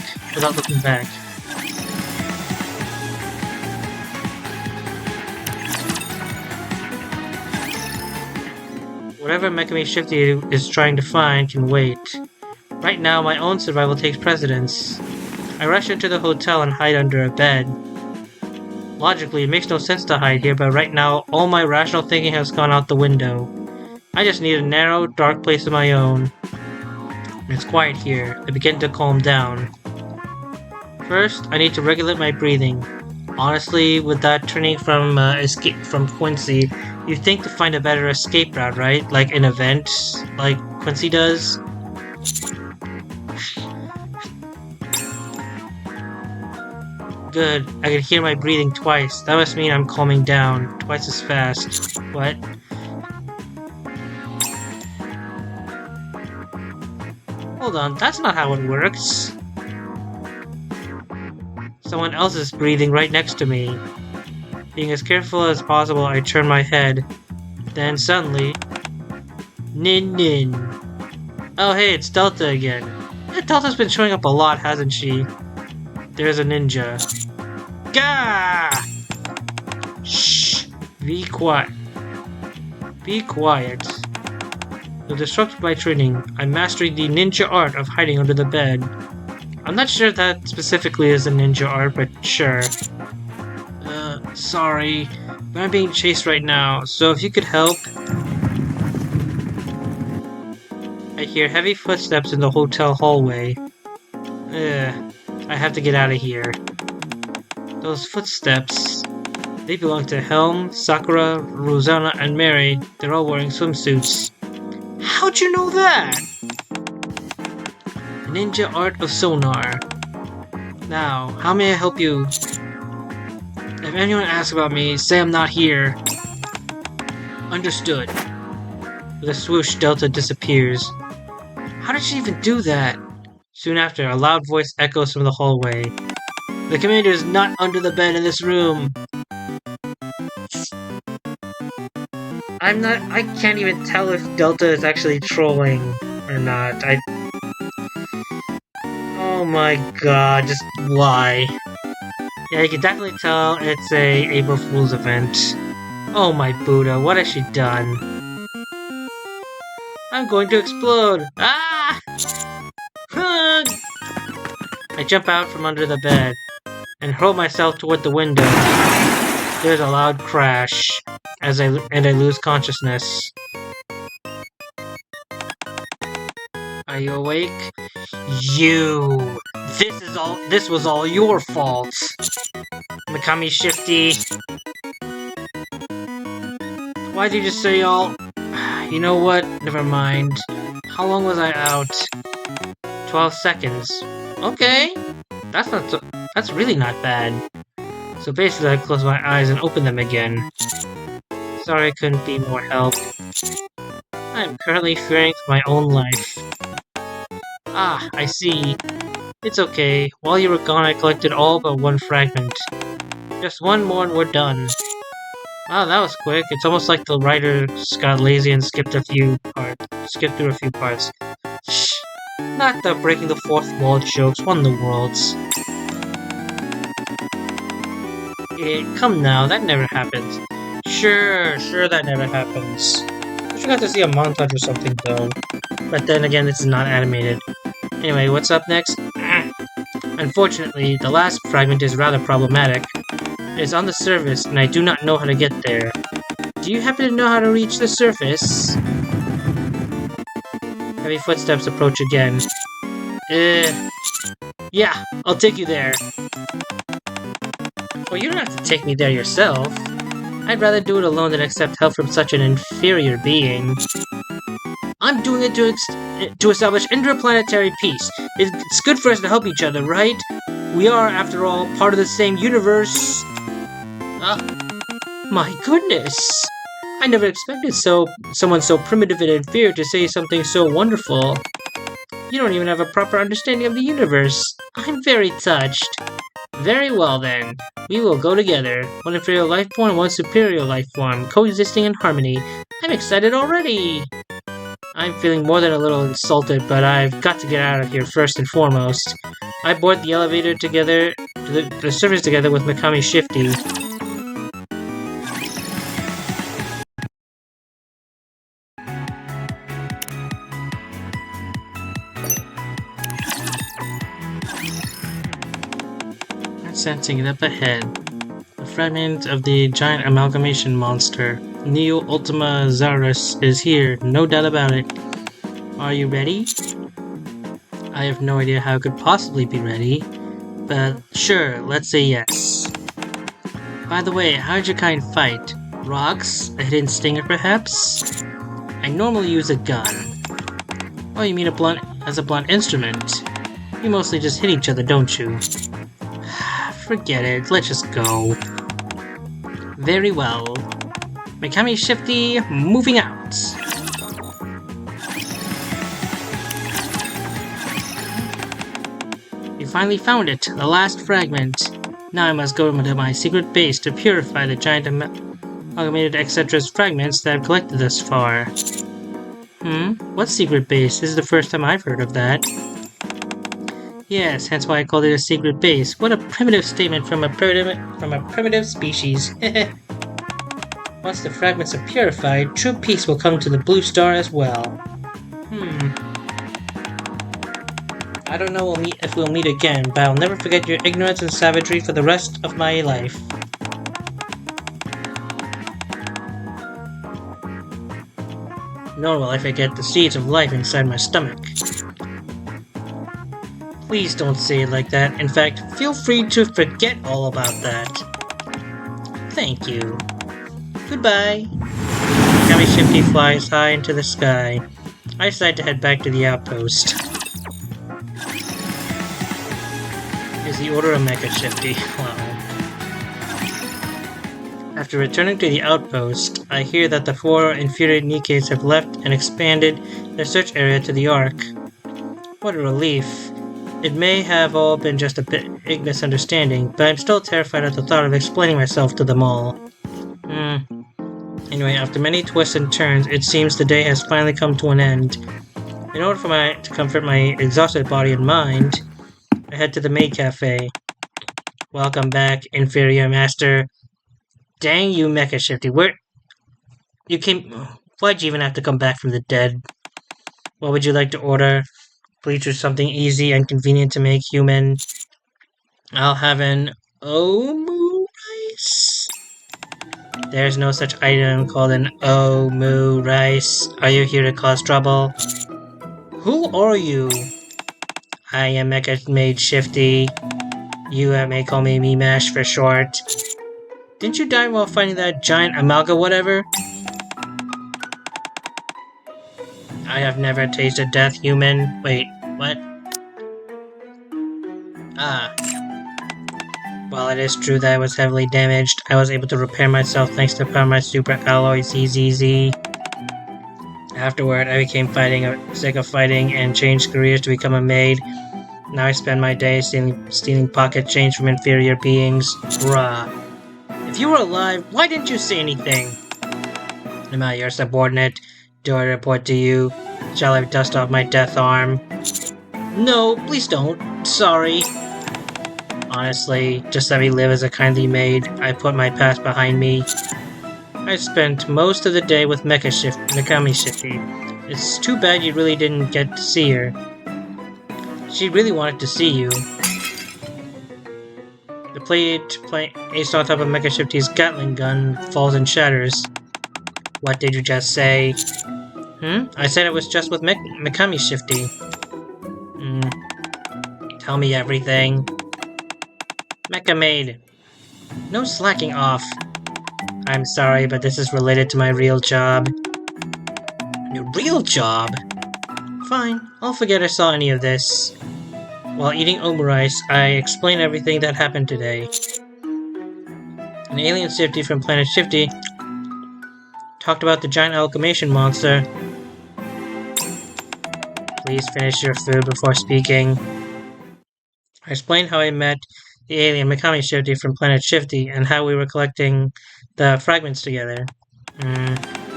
Whatever Mecha Shifty is trying to find can wait. Right now, my own survival takes precedence. I rush into the hotel and hide under a bed. Logically, it makes no sense to hide here, but right now, all my rational thinking has gone out the window. I just need a narrow, dark place of my own. It's quiet here. I begin to calm down. First, I need to regulate my breathing. Honestly, with that turning from escape from Quincy, you'd think to find a better escape route, right? Like an event, like Quincy does. Good. I can hear my breathing twice. That must mean I'm calming down. Twice as fast. What? Hold on, that's not how it works. Someone else is breathing right next to me. Being as careful as possible, I turn my head. Then suddenly... Nin. Oh hey, it's Delta again. Yeah, Delta's been showing up a lot, hasn't she? There's a ninja. Gah! Shh! Be quiet. Be quiet. Though disrupted by training, I mastered the ninja art of hiding under the bed. I'm not sure that specifically is a ninja art, but sure. Sorry, but I'm being chased right now, so if you could help... I hear heavy footsteps in the hotel hallway. I have to get out of here. Those footsteps... They belong to Helm, Sakura, Rosanna, and Mary. They're all wearing swimsuits. How'd you know that? Ninja art of sonar. Now, how may I help you? If anyone asks about me, say I'm not here. Understood. With a swoosh, Delta disappears. How did she even do that? Soon after, a loud voice echoes from the hallway. The commander is not under the bed in this room. I can't even tell if Delta is actually trolling or not. Oh my god, just why? Yeah, you can definitely tell it's a April Fool's event. Oh my Buddha, what has she done? I'm going to explode! Ah! I jump out from under the bed and hurl myself toward the window. There's a loud crash as I lose consciousness. Are you awake? You! This was all your fault! Mecha Shifty! Why'd you just say all... You know what? Never mind. How long was I out? 12 seconds. Okay! That's really not bad. So basically I close my eyes and open them again. Sorry I couldn't be more help. I'm currently fearing for my own life. Ah, I see. It's okay. While you were gone, I collected all but one fragment. Just one more and we're done. Oh, that was quick. It's almost like the writer got lazy and skipped through a few parts. Shh. Not the breaking the fourth wall jokes. What in the worlds? Come now, that never happens. Sure, that never happens. I forgot to see a montage or something though. But then again, this is not animated. Anyway, what's up next? Unfortunately, the last fragment is rather problematic. It is on the surface, and I do not know how to get there. Do you happen to know how to reach the surface? Heavy footsteps approach again. Yeah, I'll take you there. Well, you don't have to take me there yourself. I'd rather do it alone than accept help from such an inferior being. I'm doing it to establish interplanetary peace. It's good for us to help each other, right? We are, after all, part of the same universe. My goodness! I never expected someone so primitive and inferior to say something so wonderful. You don't even have a proper understanding of the universe. I'm very touched. Very well then. We will go together. One inferior life form and one superior life form, coexisting in harmony. I'm excited already! I'm feeling more than a little insulted, but I've got to get out of here first and foremost. I board the elevator together, the surface together with Mecha Shifty. Sensing it up ahead. A fragment of the giant amalgamation monster. Neo Ultima Zarus is here, no doubt about it. Are you ready? I have no idea how I could possibly be ready, but sure, let's say yes. By the way, how did your kind fight? Rocks? A hidden stinger perhaps? I normally use a gun. Oh, you mean a blunt instrument? You mostly just hit each other, don't you? Forget it, let's just go. Very well. Mecha Shifty, moving out. You finally found it, the last fragment. Now I must go to my secret base to purify the giant amalgamated etc's fragments that I've collected thus far. What secret base? This is the first time I've heard of that. Yes, hence why I called it a secret base. What a primitive statement from a primitive species. Once the fragments are purified, true peace will come to the blue star as well. I don't know if we'll meet again, but I'll never forget your ignorance and savagery for the rest of my life. Nor will I forget the seeds of life inside my stomach. Please don't say it like that. In fact, feel free to forget all about that. Thank you. Goodbye. Mecha Shifty flies high into the sky. I decide to head back to the outpost. Is the order of Mecha Shifty? Wow. After returning to the outpost, I hear that the 4 inferior Nikkes have left and expanded their search area to the Ark. What a relief. It may have all been just a big misunderstanding, but I'm still terrified at the thought of explaining myself to them all. Anyway, after many twists and turns, it seems the day has finally come to an end. In order to comfort my exhausted body and mind, I head to the maid cafe. Welcome back, inferior master. Dang you, Mecha Shifty, why'd you even have to come back from the dead? What would you like to order? Please choose something easy and convenient to make, human. I'll have an Omu rice. There's no such item called an Omu rice. Are you here to cause trouble? Who are you? I am Mecha Maid Shifty. You may call me Meemash for short. Didn't you die while fighting that giant amalga whatever? I have never tasted death, human. Wait, what? While it is true that I was heavily damaged, I was able to repair myself thanks to the power of my super alloy ZZZ. Afterward, I became sick of fighting and changed careers to become a maid. Now I spend my days stealing pocket change from inferior beings. Bruh. If you were alive, why didn't you say anything? Am I your subordinate? Do I report to you? Shall I dust off my death arm? No, please don't. Sorry. Honestly, just let me live as a kindly maid. I put my past behind me. I spent most of the day with Mecha Shifty. It's too bad you really didn't get to see her. She really wanted to see you. The plate aced on top of Mecha Shifty's Gatling gun falls and shatters. What did you just say? I said it was just with Mecha Shifty. Tell me everything. Mecha Maid. No slacking off. I'm sorry, but this is related to my real job. Your real job? Fine, I'll forget I saw any of this. While eating omurice, I explained everything that happened today. An alien Shifty from planet Shifty talked about the giant alchemation monster. Please finish your food before speaking. I explained how I met the alien Mecha Shifty from planet Shifty and how we were collecting the fragments together.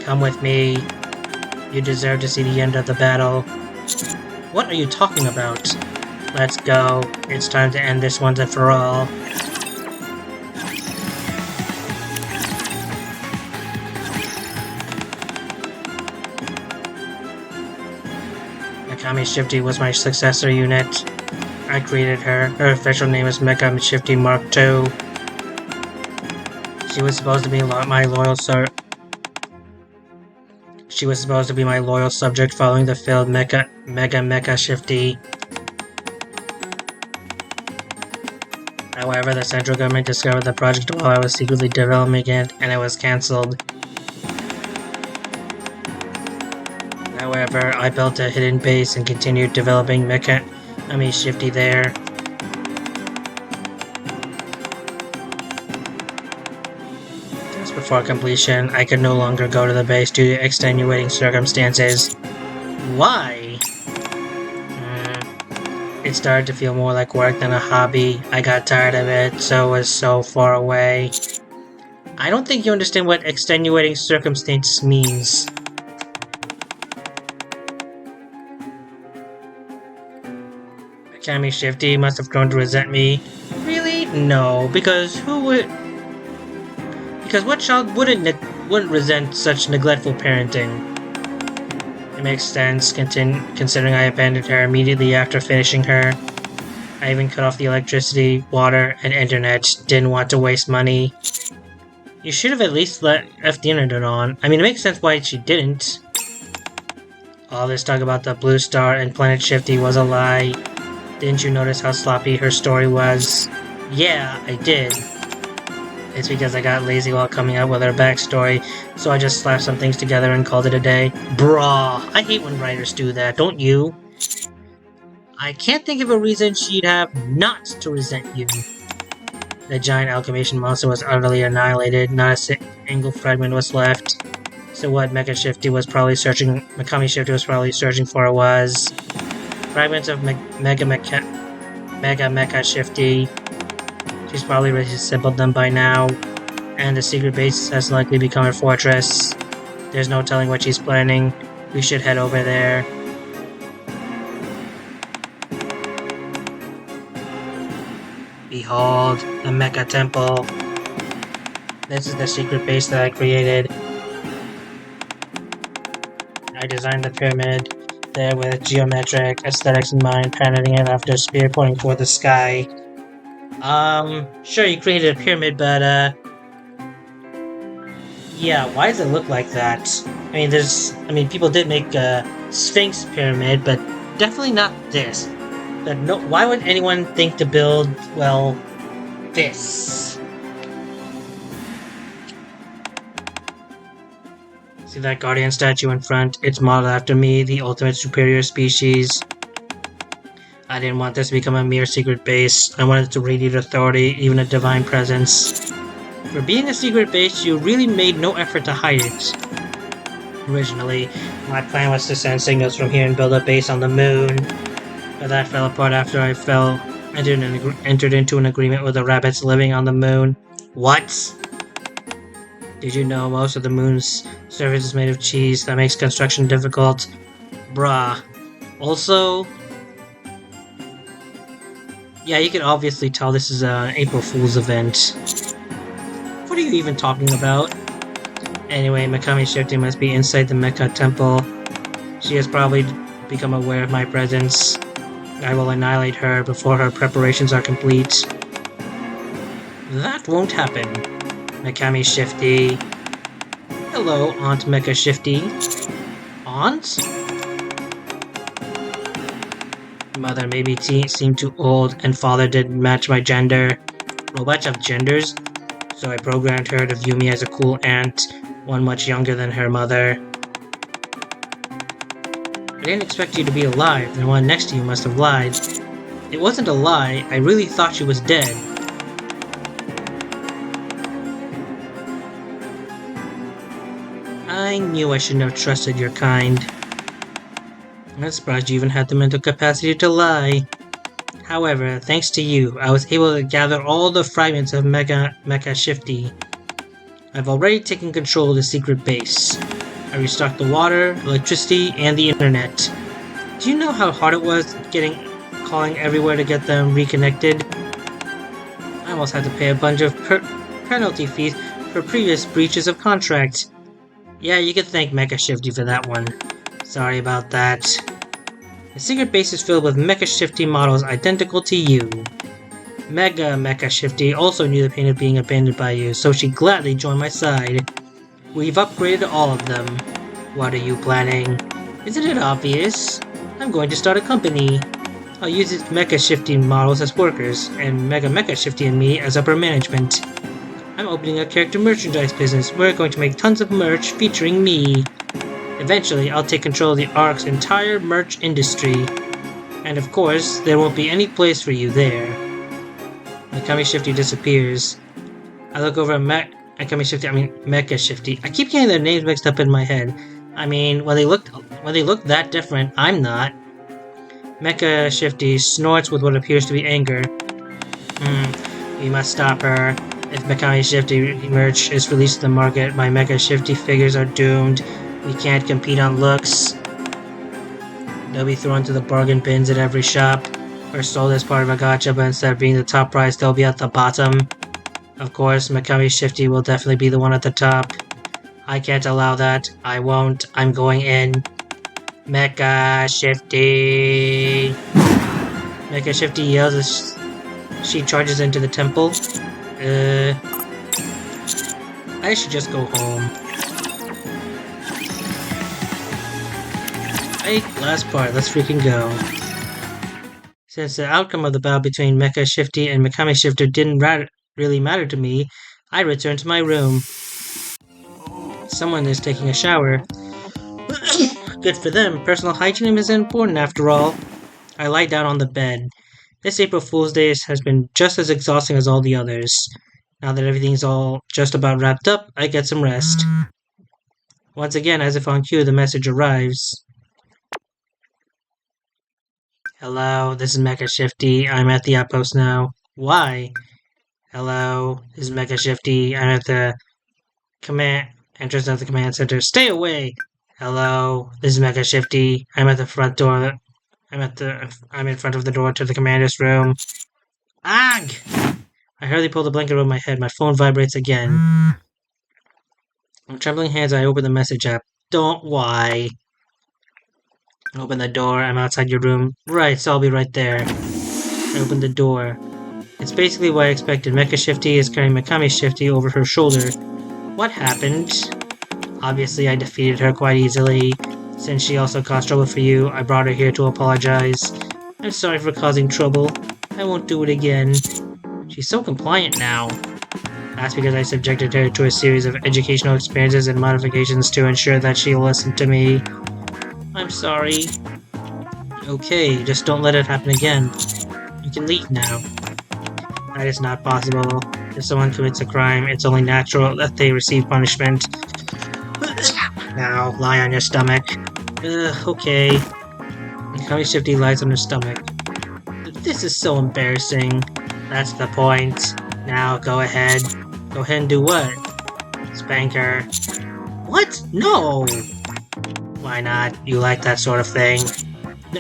Come with me. You deserve to see the end of the battle. What are you talking about? Let's go. It's time to end this once and for all. Mecha Shifty was my successor unit. I created her. Her official name is Mecha Shifty Mark II. She was supposed to be my loyal subject following the failed Mecha Shifty. However, the central government discovered the project while I was secretly developing it, and it was cancelled. However, I built a hidden base and continued developing Mecha Shifty there. Just before completion, I could no longer go to the base due to extenuating circumstances. Why? It started to feel more like work than a hobby. I got tired of it, so it was so far away. I don't think you understand what extenuating circumstance means. Mecha Shifty must have grown to resent me. Really? No, because who would? Because what child wouldn't resent such neglectful parenting? It makes sense, considering I abandoned her immediately after finishing her. I even cut off the electricity, water, and internet. Didn't want to waste money. You should have at least left the internet on. I mean, it makes sense why she didn't. All this talk about the Blue Star and Planet Shifty was a lie. Didn't you notice how sloppy her story was? Yeah, I did. It's because I got lazy while coming up with her backstory, so I just slapped some things together and called it a day. Bruh, I hate when writers do that, don't you? I can't think of a reason she'd have not to resent you. The giant alchemation monster was utterly annihilated, not a single fragment was left. So what Mecha Shifty was probably searching for was fragments of Mecha Shifty. She's probably reassembled them by now, and the secret base has likely become her fortress. There's no telling what she's planning. We should head over there. Behold, the Mecha Temple. This is the secret base that I created. I designed the pyramid there with geometric aesthetics in mind, patterned it after a spear pointing toward the sky. Sure, you created a pyramid, but, yeah, why does it look like that? I mean, people did make a Sphinx pyramid, but definitely not this. But no, why would anyone think to build, well, this? See that guardian statue in front? It's modeled after me, the ultimate superior species. I didn't want this to become a mere secret base. I wanted it to radiate authority, even a divine presence. For being a secret base, you really made no effort to hide it. Originally, my plan was to send signals from here and build a base on the moon. But that fell apart after I entered into an agreement with the rabbits living on the moon. What? Did you know most of the moon's surface is made of cheese? That makes construction difficult. Bruh. Also, yeah, you can obviously tell this is an April Fool's event. What are you even talking about? Anyway, Mikami Shifty must be inside the Mecha Temple. She has probably become aware of my presence. I will annihilate her before her preparations are complete. That won't happen. Mikami Shifty. Hello, Aunt Mecha Shifty. Aunt? Mother maybe seemed too old, and father didn't match my gender. Robots have genders, so I programmed her to view me as a cool aunt, one much younger than her mother. I didn't expect you to be alive, the one next to you must have lied. It wasn't a lie, I really thought she was dead. I knew I shouldn't have trusted your kind. I'm surprised you even had the mental capacity to lie. However, thanks to you, I was able to gather all the fragments of Mecha Shifty. I've already taken control of the secret base. I restocked the water, electricity, and the internet. Do you know how hard it was calling everywhere to get them reconnected? I almost had to pay a bunch of penalty fees for previous breaches of contract. Yeah, you can thank Mecha Shifty for that one. Sorry about that. The secret base is filled with Mecha Shifty models identical to you. Mecha Shifty also knew the pain of being abandoned by you, so she gladly joined my side. We've upgraded all of them. What are you planning? Isn't it obvious? I'm going to start a company. I'll use its Mecha Shifty models as workers, and Mecha Shifty and me as upper management. I'm opening a character merchandise business. We're going to make tons of merch featuring me. Eventually, I'll take control of the ARC's entire merch industry. And of course, there won't be any place for you there. Mecha Shifty disappears. I look over at Mecha Shifty. I keep getting their names mixed up in my head. I mean, when they look that different, I'm not. Mecha Shifty snorts with what appears to be anger. We must stop her. If Mecha Shifty merch is released to the market, my Mecha Shifty figures are doomed. We can't compete on looks. They'll be thrown to the bargain bins at every shop, or sold as part of a gacha, but instead of being the top price, they'll be at the bottom. Of course, Mecha Shifty will definitely be the one at the top. I can't allow that. I won't. I'm going in. Mecha Shifty! Mecha Shifty yells as she charges into the temple. I should just go home. Hey, last part, let's freaking go. Since the outcome of the battle between Mecha Shifty and Mikami Shifter didn't really matter to me, I returned to my room. Someone is taking a shower. Good for them, personal hygiene is important after all. I lie down on the bed. This April Fool's Day has been just as exhausting as all the others. Now that everything's all just about wrapped up, I get some rest. Once again, as if on cue, the message arrives. Hello, this is Mecha Shifty. I'm at the outpost now. Why? Hello, this is Mecha Shifty. I'm at the entrance of the command center. Stay away! Hello, this is Mecha Shifty. I'm at the front door. I'm in front of the door to the commander's room. Ag! I hurriedly pull the blanket over my head. My phone vibrates again. With trembling hands, I open the message app. Don't why. Open the door. I'm outside your room. Right, so I'll be right there. I open the door. It's basically what I expected. Mecha Shifty is carrying Mikami Shifty over her shoulder. What happened? Obviously, I defeated her quite easily. Since she also caused trouble for you, I brought her here to apologize. I'm sorry for causing trouble. I won't do it again. She's so compliant now. That's because I subjected her to a series of educational experiences and modifications to ensure that she'll listen to me. I'm sorry. Okay, just don't let it happen again. You can leave now. That is not possible. If someone commits a crime, it's only natural that they receive punishment. Now, lie on your stomach. Okay. Mikami Shifty lies on her stomach. This is so embarrassing. That's the point. Now, go ahead. Go ahead and do what? Spank her. What? No! Why not? You like that sort of thing?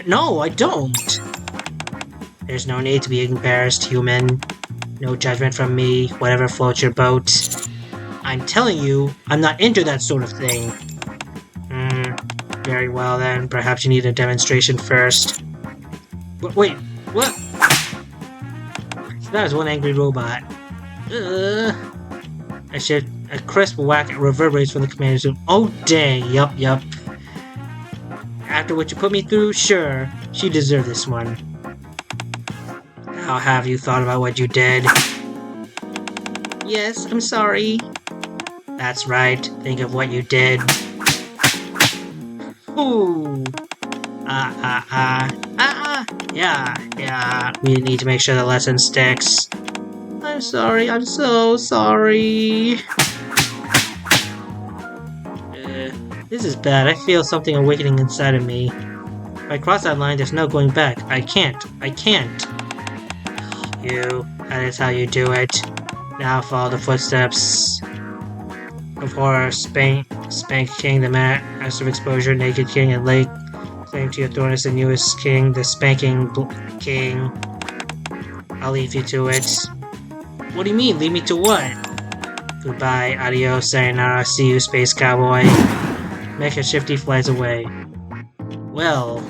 No, I don't! There's no need to be embarrassed, human. No judgment from me, whatever floats your boat. I'm telling you, I'm not into that sort of thing. Very well then, perhaps you need a demonstration first. Wait, what? So that was one angry robot. A crisp whack reverberates from the commander's room. Oh dang, yup. After what you put me through, sure, she deserved this one. How have you thought about what you did? Yes, I'm sorry. That's right, think of what you did. Ooh. Yeah. We need to make sure the lesson sticks. I'm sorry, I'm so sorry. This is bad. I feel something awakening inside of me. If I cross that line, there's no going back. I can't. That is how you do it. Now follow the footsteps of horror. Spank King, the master of exposure, naked king, and lake. Claim to your throne as the newest king, the spanking king. I'll leave you to it. What do you mean, leave me to what? Goodbye, adios, sayonara, see you, space cowboy. Mecha Shifty flies away. Well,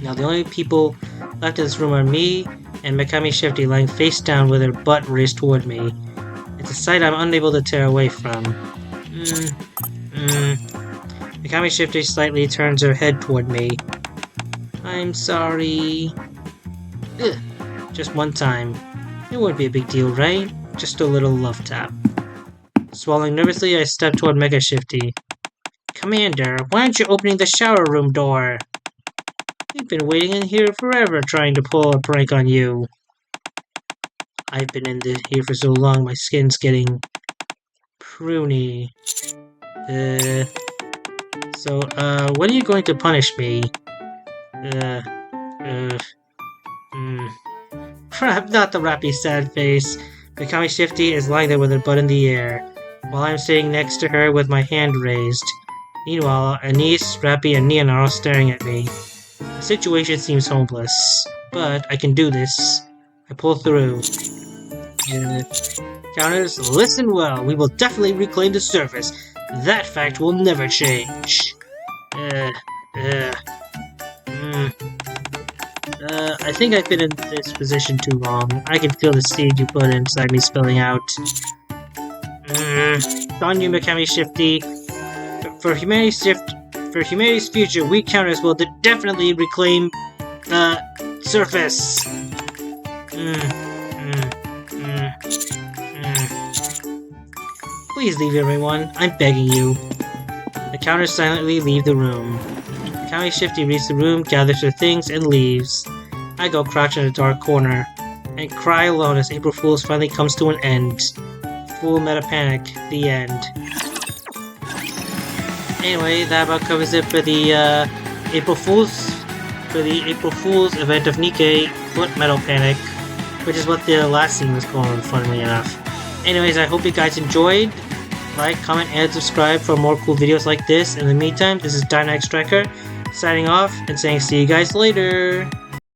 now the only people left in this room are me and Mecha Shifty lying face down with her butt raised toward me. It's a sight I'm unable to tear away from. Mecha Shifty slightly turns her head toward me. I'm sorry. Ugh. Just one time. It wouldn't be a big deal, right? Just a little love tap. Swallowing nervously, I step toward Mecha Shifty. Commander, why aren't you opening the shower room door? We've been waiting in here forever trying to pull a prank on you. I've been in here for so long, my skin's getting pruny. When are you going to punish me? Not the rappy sad face. Mecha Shifty is lying there with her butt in the air, while I'm sitting next to her with my hand raised. Meanwhile, Anise, Rappy, and Neon are all staring at me. The situation seems hopeless, but I can do this. I pull through. Counters, listen well. We will definitely reclaim the surface. That fact will never change. I think I've been in this position too long. I can feel the seed you put inside me spilling out. On you, Mecha Shifty. For humanity's future, we counters will definitely reclaim surface. Please leave, everyone. I'm begging you. The counters silently leave the room. Mecha Shifty reaches the room, gathers her things, and leaves. I go crouch in a dark corner and cry alone as April Fool's finally comes to an end. Full meta panic. The end. Anyway, that about covers it for the April Fool's event of Nikke Foot Metal Panic, which is what the last scene was called, funnily enough. Anyways, I hope you guys enjoyed. Like, comment, and subscribe for more cool videos like this. In the meantime, this is Dynamite Striker signing off and saying see you guys later.